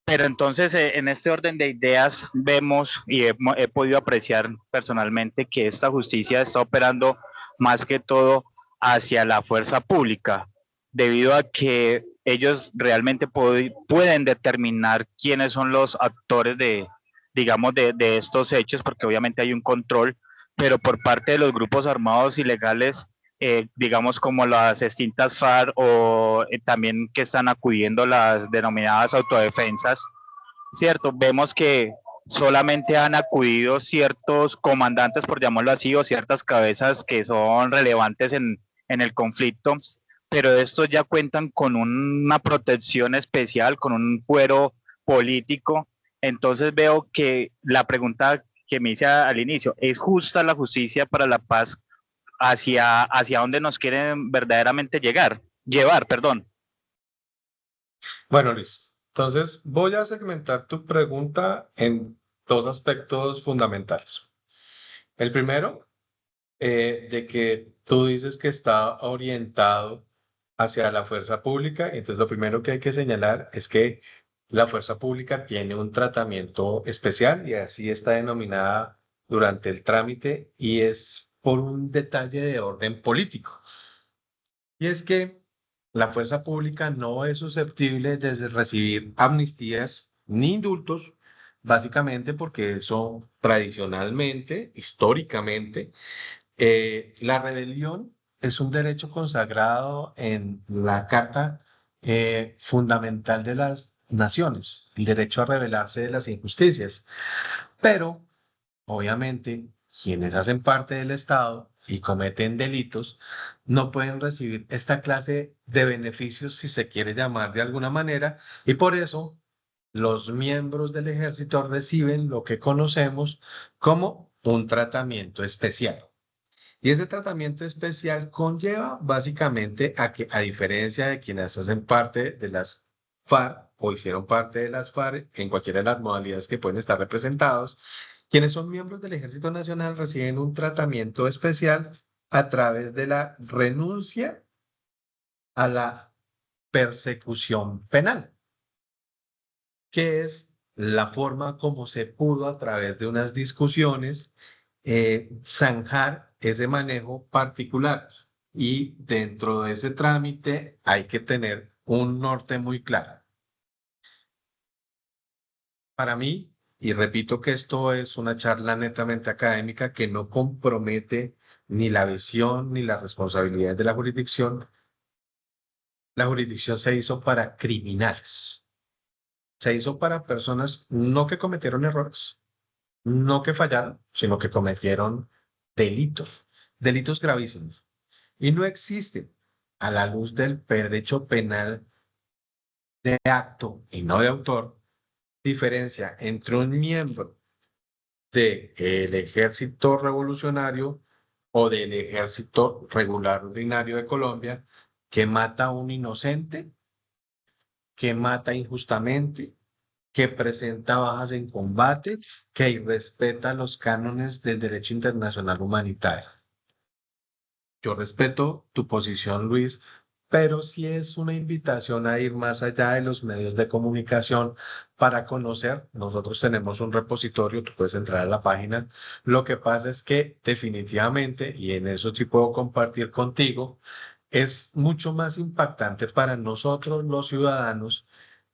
Pero entonces, en este orden de ideas, vemos y he podido apreciar personalmente que esta justicia está operando más que todo hacia la fuerza pública, debido a que ellos realmente pueden determinar quiénes son los actores digamos, de estos hechos, porque obviamente hay un control, pero por parte de los grupos armados ilegales, digamos como las extintas FARC o también que están acudiendo las denominadas autodefensas, ¿cierto? Vemos que solamente han acudido ciertos comandantes, por llamarlo así, o ciertas cabezas que son relevantes en el conflicto, pero estos ya cuentan con una protección especial, con un fuero político. Entonces veo que la pregunta que me hice al inicio, ¿es justa la justicia para la paz hacia dónde nos quieren verdaderamente llevar, perdón? Bueno, Luis, entonces voy a segmentar tu pregunta en dos aspectos fundamentales. El primero, de que tú dices que está orientado hacia la fuerza pública, entonces lo primero que hay que señalar es que la fuerza pública tiene un tratamiento especial y así está denominada durante el trámite y es por un detalle de orden político. Y es que la fuerza pública no es susceptible de recibir amnistías ni indultos, básicamente porque eso tradicionalmente, históricamente, la rebelión es un derecho consagrado en la Carta Fundamental de las Naciones, el derecho a rebelarse de las injusticias. Pero obviamente, quienes hacen parte del Estado y cometen delitos no pueden recibir esta clase de beneficios, si se quiere llamar de alguna manera, y por eso los miembros del ejército reciben lo que conocemos como un tratamiento especial. Y ese tratamiento especial conlleva básicamente a que, a diferencia de quienes hacen parte de las FARC o hicieron parte de las FARC en cualquiera de las modalidades que pueden estar representados, quienes son miembros del Ejército Nacional reciben un tratamiento especial a través de la renuncia a la persecución penal, que es la forma como se pudo a través de unas discusiones zanjar ese manejo particular. Y dentro de ese trámite hay que tener un norte muy claro. Para mí, y repito que esto es una charla netamente académica que no compromete ni la visión ni las responsabilidades de la jurisdicción se hizo para criminales, se hizo para personas no que cometieron errores, no que fallaron, sino que cometieron delitos, delitos gravísimos. Y no existe, a la luz del derecho penal de acto y no de autor, diferencia entre un miembro del ejército revolucionario o del ejército regular ordinario de Colombia que mata a un inocente, que mata injustamente, que presenta bajas en combate, que irrespeta los cánones del derecho internacional humanitario. Yo respeto tu posición, Luis, pero sí es una invitación a ir más allá de los medios de comunicación para conocer. Nosotros tenemos un repositorio, tú puedes entrar a la página. Lo que pasa es que definitivamente, y en eso sí puedo compartir contigo, es mucho más impactante para nosotros los ciudadanos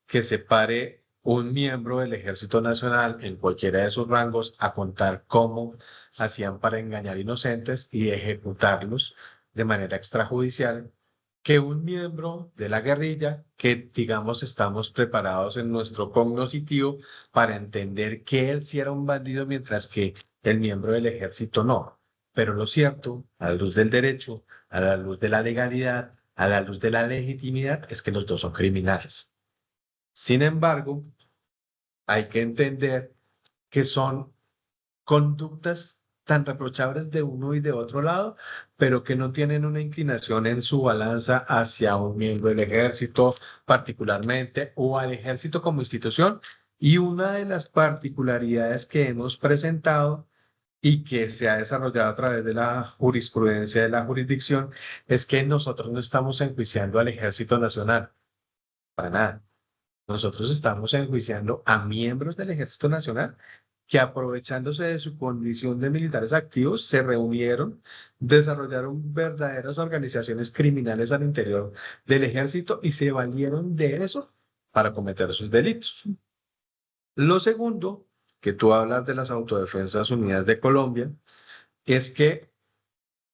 que se pare un miembro del Ejército Nacional en cualquiera de sus rangos a contar cómo hacían para engañar inocentes y ejecutarlos de manera extrajudicial, que un miembro de la guerrilla que, digamos, estamos preparados en nuestro cognoscitivo para entender que él sí era un bandido, mientras que el miembro del ejército no. Pero lo cierto, a la luz del derecho, a la luz de la legalidad, a la luz de la legitimidad, es que los dos son criminales. Sin embargo, hay que entender que son conductas tan reprochables de uno y de otro lado, pero que no tienen una inclinación en su balanza hacia un miembro del ejército particularmente o al ejército como institución. Y una de las particularidades que hemos presentado y que se ha desarrollado a través de la jurisprudencia de la jurisdicción es que nosotros no estamos enjuiciando al Ejército Nacional, para nada. Nosotros estamos enjuiciando a miembros del Ejército Nacional que, aprovechándose de su condición de militares activos, se reunieron, desarrollaron verdaderas organizaciones criminales al interior del ejército y se valieron de eso para cometer sus delitos. Lo segundo, que tú hablas de las Autodefensas Unidas de Colombia, es que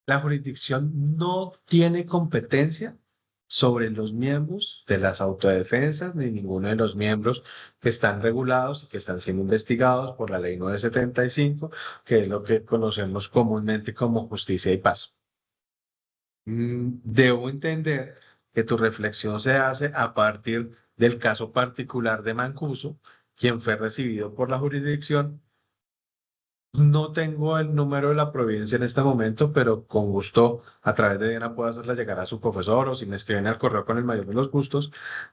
la jurisdicción no tiene competencia sobre los miembros de las autodefensas ni ninguno de los miembros que están regulados y que están siendo investigados por la Ley 975, que es lo que conocemos comúnmente como justicia y paz. Debo entender que tu reflexión se hace a partir del caso particular de Mancuso, quien fue recibido por la jurisdicción. No tengo el número de la providencia en este momento, pero con gusto a través de Diana puedo hacerla llegar a su profesor o si me escriben al correo con el mayor de los gustos.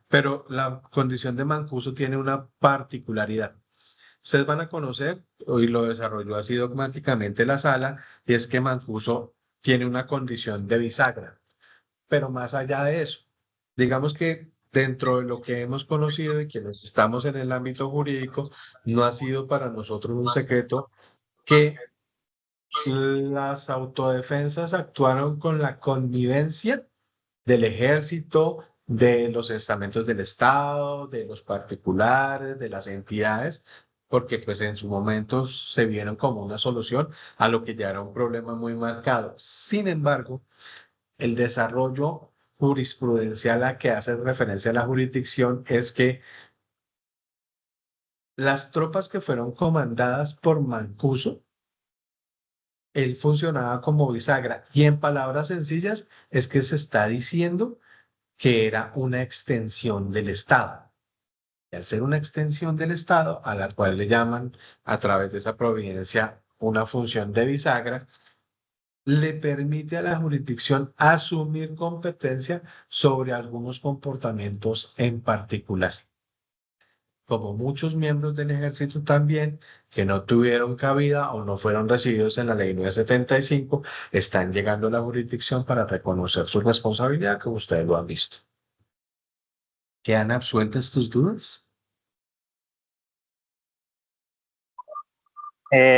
Pero la condición de Mancuso tiene una particularidad. Ustedes van a conocer, hoy lo desarrolló así dogmáticamente la sala, y es que Mancuso tiene una condición de bisagra. Pero más allá de eso, digamos que dentro de lo que hemos conocido y quienes estamos en el ámbito jurídico, no ha sido para nosotros un secreto que las autodefensas actuaron con la connivencia del ejército, de los estamentos del Estado, de los particulares, de las entidades, porque pues en su momento se vieron como una solución a lo que ya era un problema muy marcado. Sin embargo, el desarrollo jurisprudencial a que hace referencia a la jurisdicción es que las tropas que fueron comandadas por Mancuso, él funcionaba como bisagra. Y en palabras sencillas, es que se está diciendo que era una extensión del Estado. Y al ser una extensión del Estado, a la cual le llaman a través de esa providencia una función de bisagra, le permite a la jurisdicción asumir competencia sobre algunos comportamientos en particular. Como muchos miembros del ejército también, que no tuvieron cabida o no fueron recibidos en la ley 975, están llegando a la jurisdicción para reconocer su responsabilidad, como ustedes lo han visto. ¿Quedan absueltas tus dudas?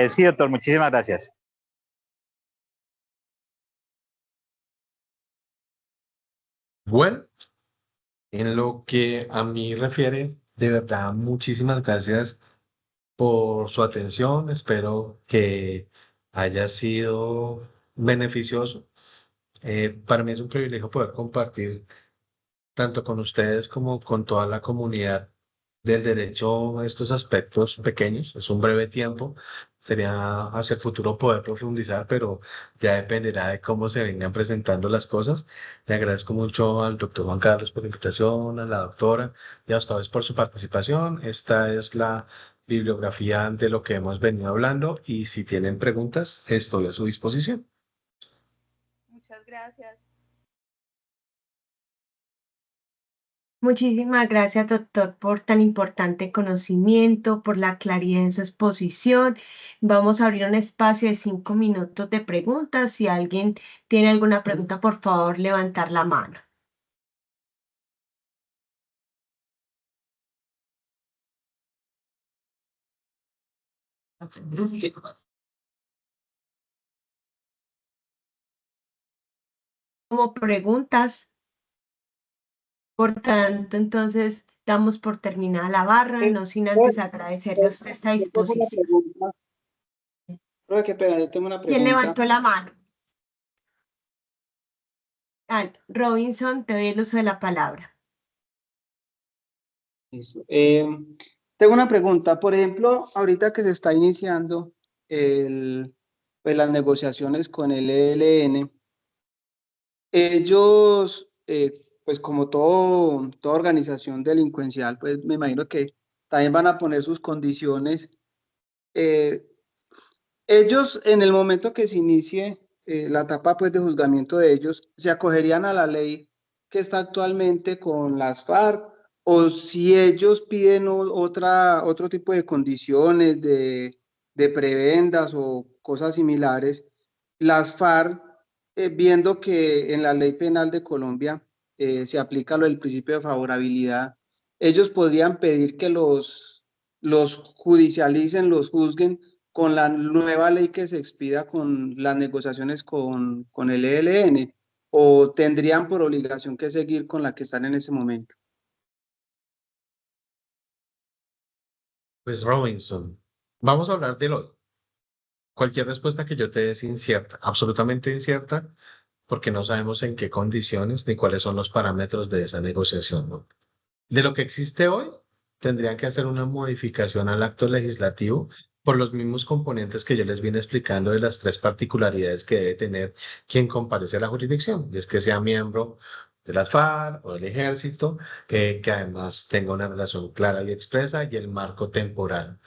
Sí, doctor, muchísimas gracias. Bueno, en lo que a mí refiere, de verdad, muchísimas gracias por su atención. Espero que haya sido beneficioso. Para mí es un privilegio poder compartir tanto con ustedes como con toda la comunidad del derecho estos aspectos pequeños. Es un breve tiempo, sería hacia el futuro poder profundizar, pero ya dependerá de cómo se vengan presentando las cosas. Le agradezco mucho al doctor Juan Carlos por la invitación, a la doctora y a ustedes por su participación. Esta es la bibliografía de lo que hemos venido hablando y si tienen preguntas, estoy a su disposición. Muchas gracias. Muchísimas gracias, doctor, por tan importante conocimiento, por la claridad en su exposición. Vamos a abrir un espacio de 5 minutos de preguntas. Si alguien tiene alguna pregunta, por favor, levantar la mano. Como preguntas, por tanto, entonces damos por terminada la barra, no sin antes agradecerle a usted esta disposición. Qué pena, yo tengo una ¿Quién pregunta. levantó la mano? Robinson, te doy el uso de la palabra. Listo. Tengo una pregunta. Por ejemplo, ahorita que se está iniciando pues las negociaciones con el ELN, ellos, pues como toda organización delincuencial, pues me imagino que también van a poner sus condiciones. Ellos, en el momento que se inicie la etapa pues, de juzgamiento de ellos, se acogerían a la ley que está actualmente con las FARC, o si ellos piden otro tipo de condiciones de prebendas o cosas similares, las FARC, viendo que en la ley penal de Colombia se aplica lo del principio de favorabilidad, ellos podrían pedir que los judicialicen, los juzguen con la nueva ley que se expida con las negociaciones con el ELN, o tendrían por obligación que seguir con la que están en ese momento. Pues Robinson, vamos a hablar del hoy. Cualquier respuesta que yo te dé es incierta, absolutamente incierta, porque no sabemos en qué condiciones ni cuáles son los parámetros de esa negociación, ¿no? De lo que existe hoy, tendrían que hacer una modificación al acto legislativo por los mismos componentes que yo les vine explicando de las tres particularidades que debe tener quien comparece a la jurisdicción, y es que sea miembro de las FARC o del ejército, que además tenga una relación clara y expresa y el marco temporal.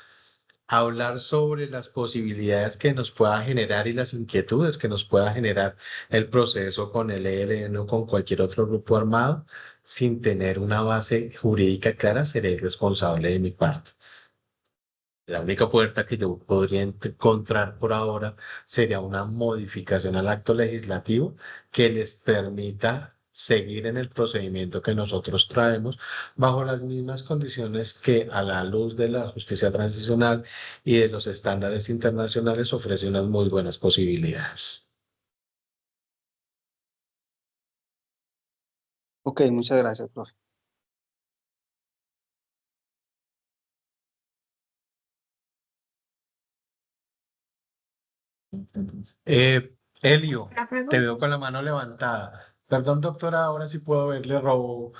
Hablar sobre las posibilidades que nos pueda generar y las inquietudes que nos pueda generar el proceso con el ELN o con cualquier otro grupo armado sin tener una base jurídica clara sería irresponsable de mi parte. La única puerta que yo podría encontrar por ahora sería una modificación al acto legislativo que les permita seguir en el procedimiento que nosotros traemos bajo las mismas condiciones que a la luz de la justicia transicional y de los estándares internacionales ofrece unas muy buenas posibilidades. Ok, muchas gracias, profe. Elio, ¿Una te pregunta? veo con la mano levantada. Perdón, doctora, ahora sí puedo ver, le robo,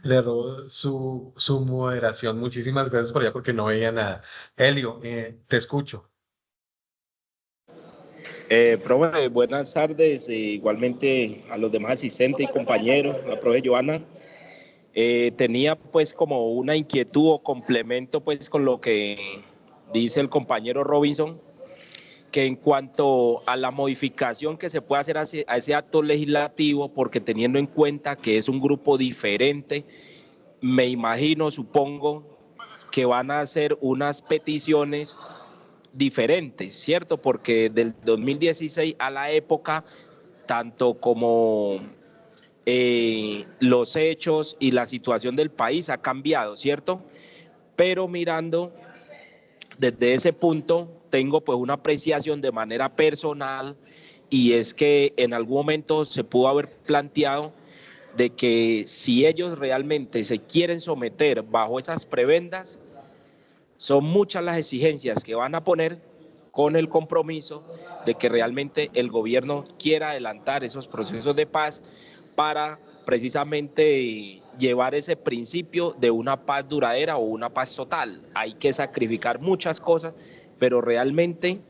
le robo su moderación. Muchísimas gracias por allá porque no veía nada. Elio, te escucho. Profe, buenas tardes, igualmente a los demás asistentes y compañeros, la profe Joana. Tenía pues como una inquietud o complemento pues con lo que dice el compañero Robinson, que en cuanto a la modificación que se puede hacer a ese acto legislativo, porque teniendo en cuenta que es un grupo diferente, me imagino, supongo, que van a hacer unas peticiones diferentes, ¿cierto? Porque del 2016 a la época, tanto como los hechos y la situación del país ha cambiado, ¿cierto? Pero mirando desde ese punto, tengo pues una apreciación de manera personal, y es que en algún momento se pudo haber planteado de que si ellos realmente se quieren someter bajo esas prebendas, son muchas las exigencias que van a poner con el compromiso de que realmente el gobierno quiera adelantar esos procesos de paz para precisamente llevar ese principio de una paz duradera o una paz total. Hay que sacrificar muchas cosas, pero realmente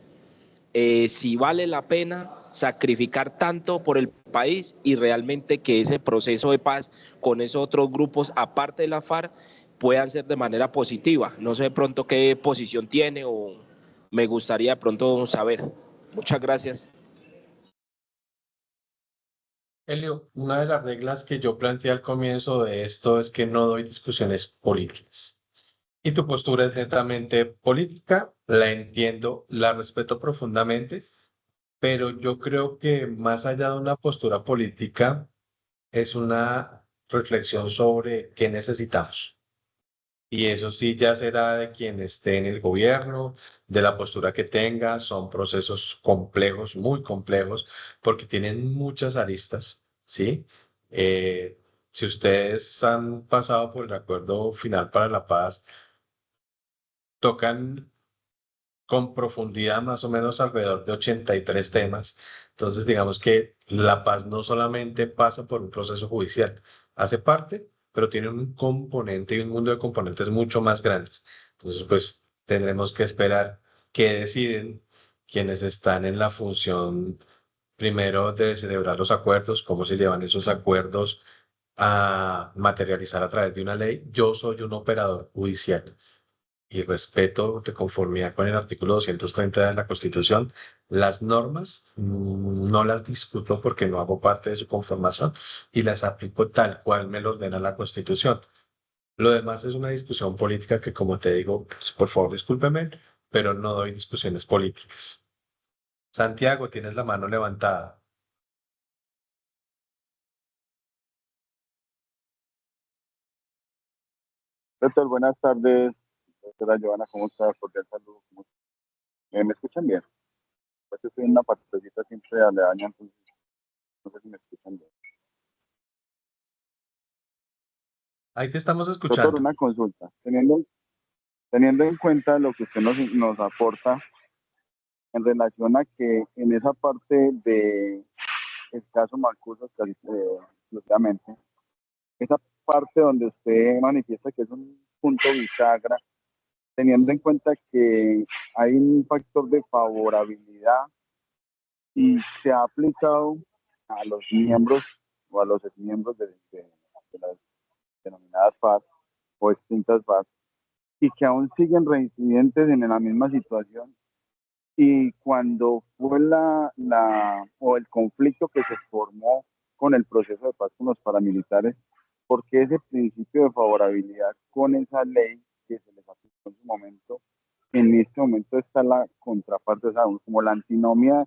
si vale la pena sacrificar tanto por el país y realmente que ese proceso de paz con esos otros grupos, aparte de la FARC, puedan ser de manera positiva. No sé de pronto qué posición tiene o me gustaría de pronto saber. Muchas gracias. Elio, una de las reglas que yo planteé al comienzo de esto es que no doy discusiones políticas. Y tu postura es netamente política, la entiendo, la respeto profundamente, pero yo creo que más allá de una postura política, es una reflexión sobre qué necesitamos. Y eso sí ya será de quien esté en el gobierno, de la postura que tenga. Son procesos complejos, muy complejos, porque tienen muchas aristas, ¿sí? Si ustedes han pasado por el Acuerdo Final para la Paz, tocan con profundidad más o menos alrededor de 83 temas. Entonces, digamos que la paz no solamente pasa por un proceso judicial, hace parte, pero tiene un componente y un mundo de componentes mucho más grandes. Entonces, pues tendremos que esperar qué deciden quienes están en la función primero de celebrar los acuerdos, cómo se llevan esos acuerdos a materializar a través de una ley. Yo soy un operador judicial y respeto de conformidad con el artículo 230 de la Constitución. Las normas no las discuto porque no hago parte de su conformación y las aplico tal cual me lo ordena la Constitución. Lo demás es una discusión política que, como te digo, pues, por favor, discúlpeme, pero no doy discusiones políticas. Santiago, tienes la mano levantada. Doctor, buenas tardes. Doctora Joana, ¿cómo está? Cordial saludo. ¿Me escuchan bien? Pues estoy en una partecita siempre aledaña, entonces no sé si me escuchan bien. Ahí te estamos Doctor, escuchando. una consulta. Teniendo en cuenta lo que usted nos aporta en relación a que en esa parte de el caso Mancuso, exclusivamente, esa parte donde usted manifiesta que es un punto bisagra, teniendo en cuenta que hay un factor de favorabilidad y se ha aplicado a los miembros o a los exmiembros de las denominadas FARC o extintas FARC y que aún siguen reincidentes en la misma situación. Y cuando fue o el conflicto que se formó con el proceso de paz con los paramilitares, porque ese principio de favorabilidad con esa ley que se les aplicó en su momento, en este momento está la contraparte, o sea, como la antinomia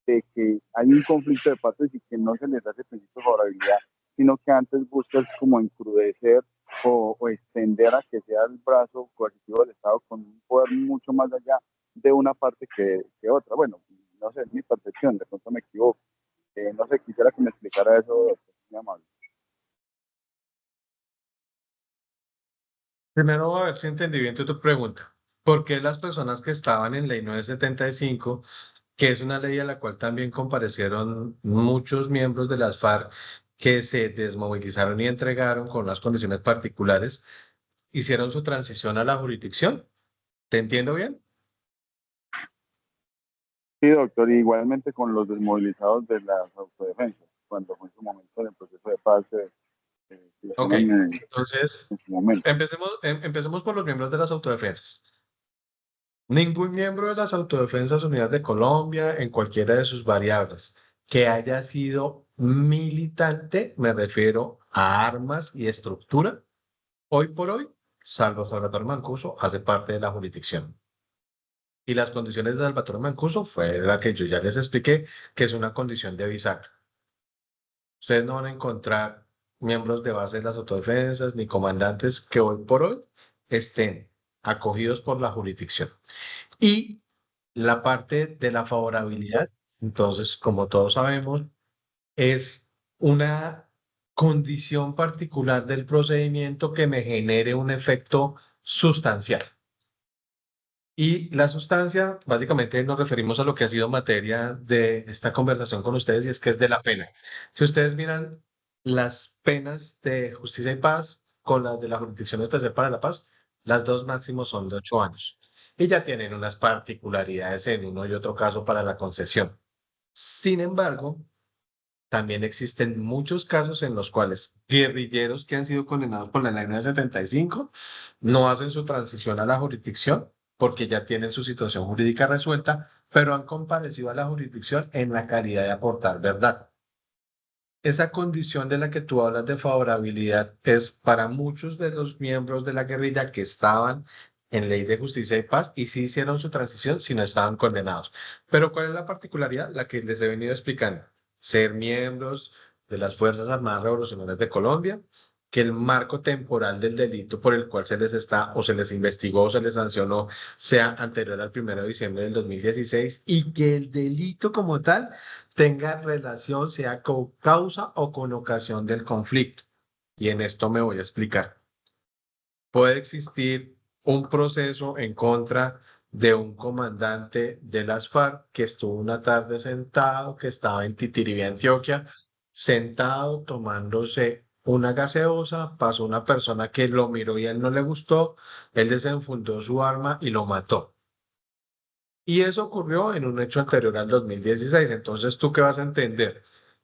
de que hay un conflicto de partes y que no se les hace principio de favorabilidad, sino que antes buscas como encrudecer o extender a que sea el brazo coercitivo del Estado con un poder mucho más allá de una parte que otra. Bueno, no sé, es mi percepción, de pronto me equivoco. No sé, quisiera que me explicara eso, muy amable. Primero, a ver si entendí bien tu pregunta. ¿Por qué las personas que estaban en Ley 975, que es una ley a la cual también comparecieron muchos miembros de las FARC que se desmovilizaron y entregaron con unas condiciones particulares, hicieron su transición a la jurisdicción? ¿Te entiendo bien? Sí, doctor, igualmente con los desmovilizados de las autodefensas, cuando fue en su momento del proceso de paz. Ok, entonces en su momento. empecemos por los miembros de las autodefensas. Ningún miembro de las Autodefensas Unidas de Colombia, en cualquiera de sus variables, que haya sido militante, me refiero a armas y estructura, hoy por hoy, salvo Salvatore Mancuso, hace parte de la jurisdicción. Y las condiciones de Salvatore Mancuso fue la que yo ya les expliqué, que es una condición de bisagra. Ustedes no van a encontrar miembros de base de las autodefensas ni comandantes que hoy por hoy estén acogidos por la jurisdicción. Y la parte de la favorabilidad, entonces, como todos sabemos, es una condición particular del procedimiento que me genere un efecto sustancial. Y la sustancia, básicamente nos referimos a lo que ha sido materia de esta conversación con ustedes y es que es de la pena. Si ustedes miran las penas de justicia y paz con las de la Jurisdicción Especial para la Paz, las dos máximos son de 8 años. Y ya tienen unas particularidades en uno y otro caso para la concesión. Sin embargo, también existen muchos casos en los cuales guerrilleros que han sido condenados por la ley 975 no hacen su transición a la jurisdicción porque ya tienen su situación jurídica resuelta, pero han comparecido a la jurisdicción en la calidad de aportar verdad. Esa condición de la que tú hablas de favorabilidad es para muchos de los miembros de la guerrilla que estaban en Ley de Justicia y Paz y sí hicieron su transición si no estaban condenados. Pero ¿cuál es la particularidad? La que les he venido explicando. Ser miembros de las Fuerzas Armadas Revolucionarias de Colombia, que el marco temporal del delito por el cual se les está o se les investigó o se les sancionó sea anterior al 1 de diciembre del 2016 y que el delito como tal tenga relación, sea con causa o con ocasión del conflicto. Y en esto me voy a explicar. Puede existir un proceso en contra de un comandante de las FARC que estuvo una tarde sentado, que estaba en Titiribí, Antioquia, sentado tomándose una gaseosa, pasó una persona que lo miró y a él no le gustó, él desenfundó su arma y lo mató. Y eso ocurrió en un hecho anterior al 2016. Entonces, ¿tú qué vas a entender?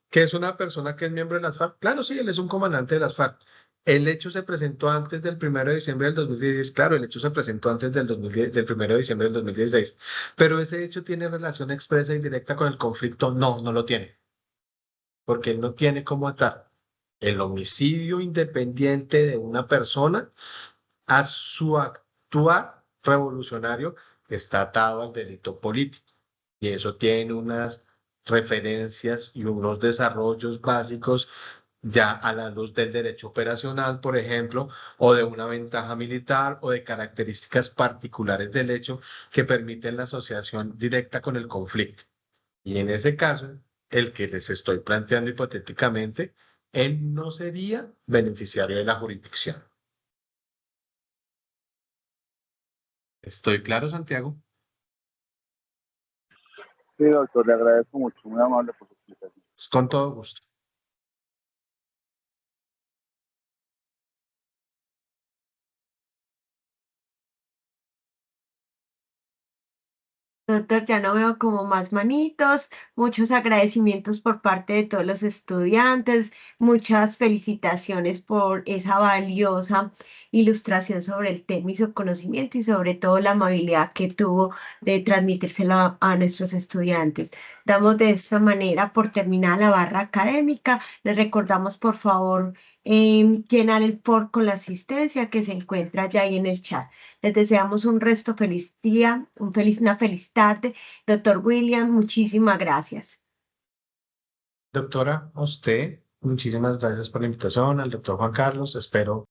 ¿Que es una persona que es miembro de las FARC? Claro, sí, él es un comandante de las FARC. El hecho se presentó antes del 1 de diciembre del 2016. Claro, el hecho se presentó antes del 1 de diciembre del 2016. Pero ese hecho tiene relación expresa y directa con el conflicto. No, no lo tiene. Porque él no tiene cómo atar el homicidio independiente de una persona a su actuar revolucionario está atado al delito político. Y eso tiene unas referencias y unos desarrollos básicos ya a la luz del derecho operacional, por ejemplo, o de una ventaja militar o de características particulares del hecho que permiten la asociación directa con el conflicto. Y en ese caso, el que les estoy planteando hipotéticamente, él no sería beneficiario de la jurisdicción. ¿Estoy claro, Santiago? Sí, doctor, le agradezco mucho, muy amable por su explicación. Con todo gusto. Doctor, ya no veo como más manitos, muchos agradecimientos por parte de todos los estudiantes, muchas felicitaciones por esa valiosa ilustración sobre el tema y su conocimiento y sobre todo la amabilidad que tuvo de transmitírselo a nuestros estudiantes. Damos de esta manera por terminada la barra académica. Les recordamos por favor llenar el form con la asistencia que se encuentra ya ahí en el chat. Les deseamos un resto feliz día, una feliz tarde. Doctor William, muchísimas gracias. Doctora, a usted, muchísimas gracias por la invitación, al doctor Juan Carlos, espero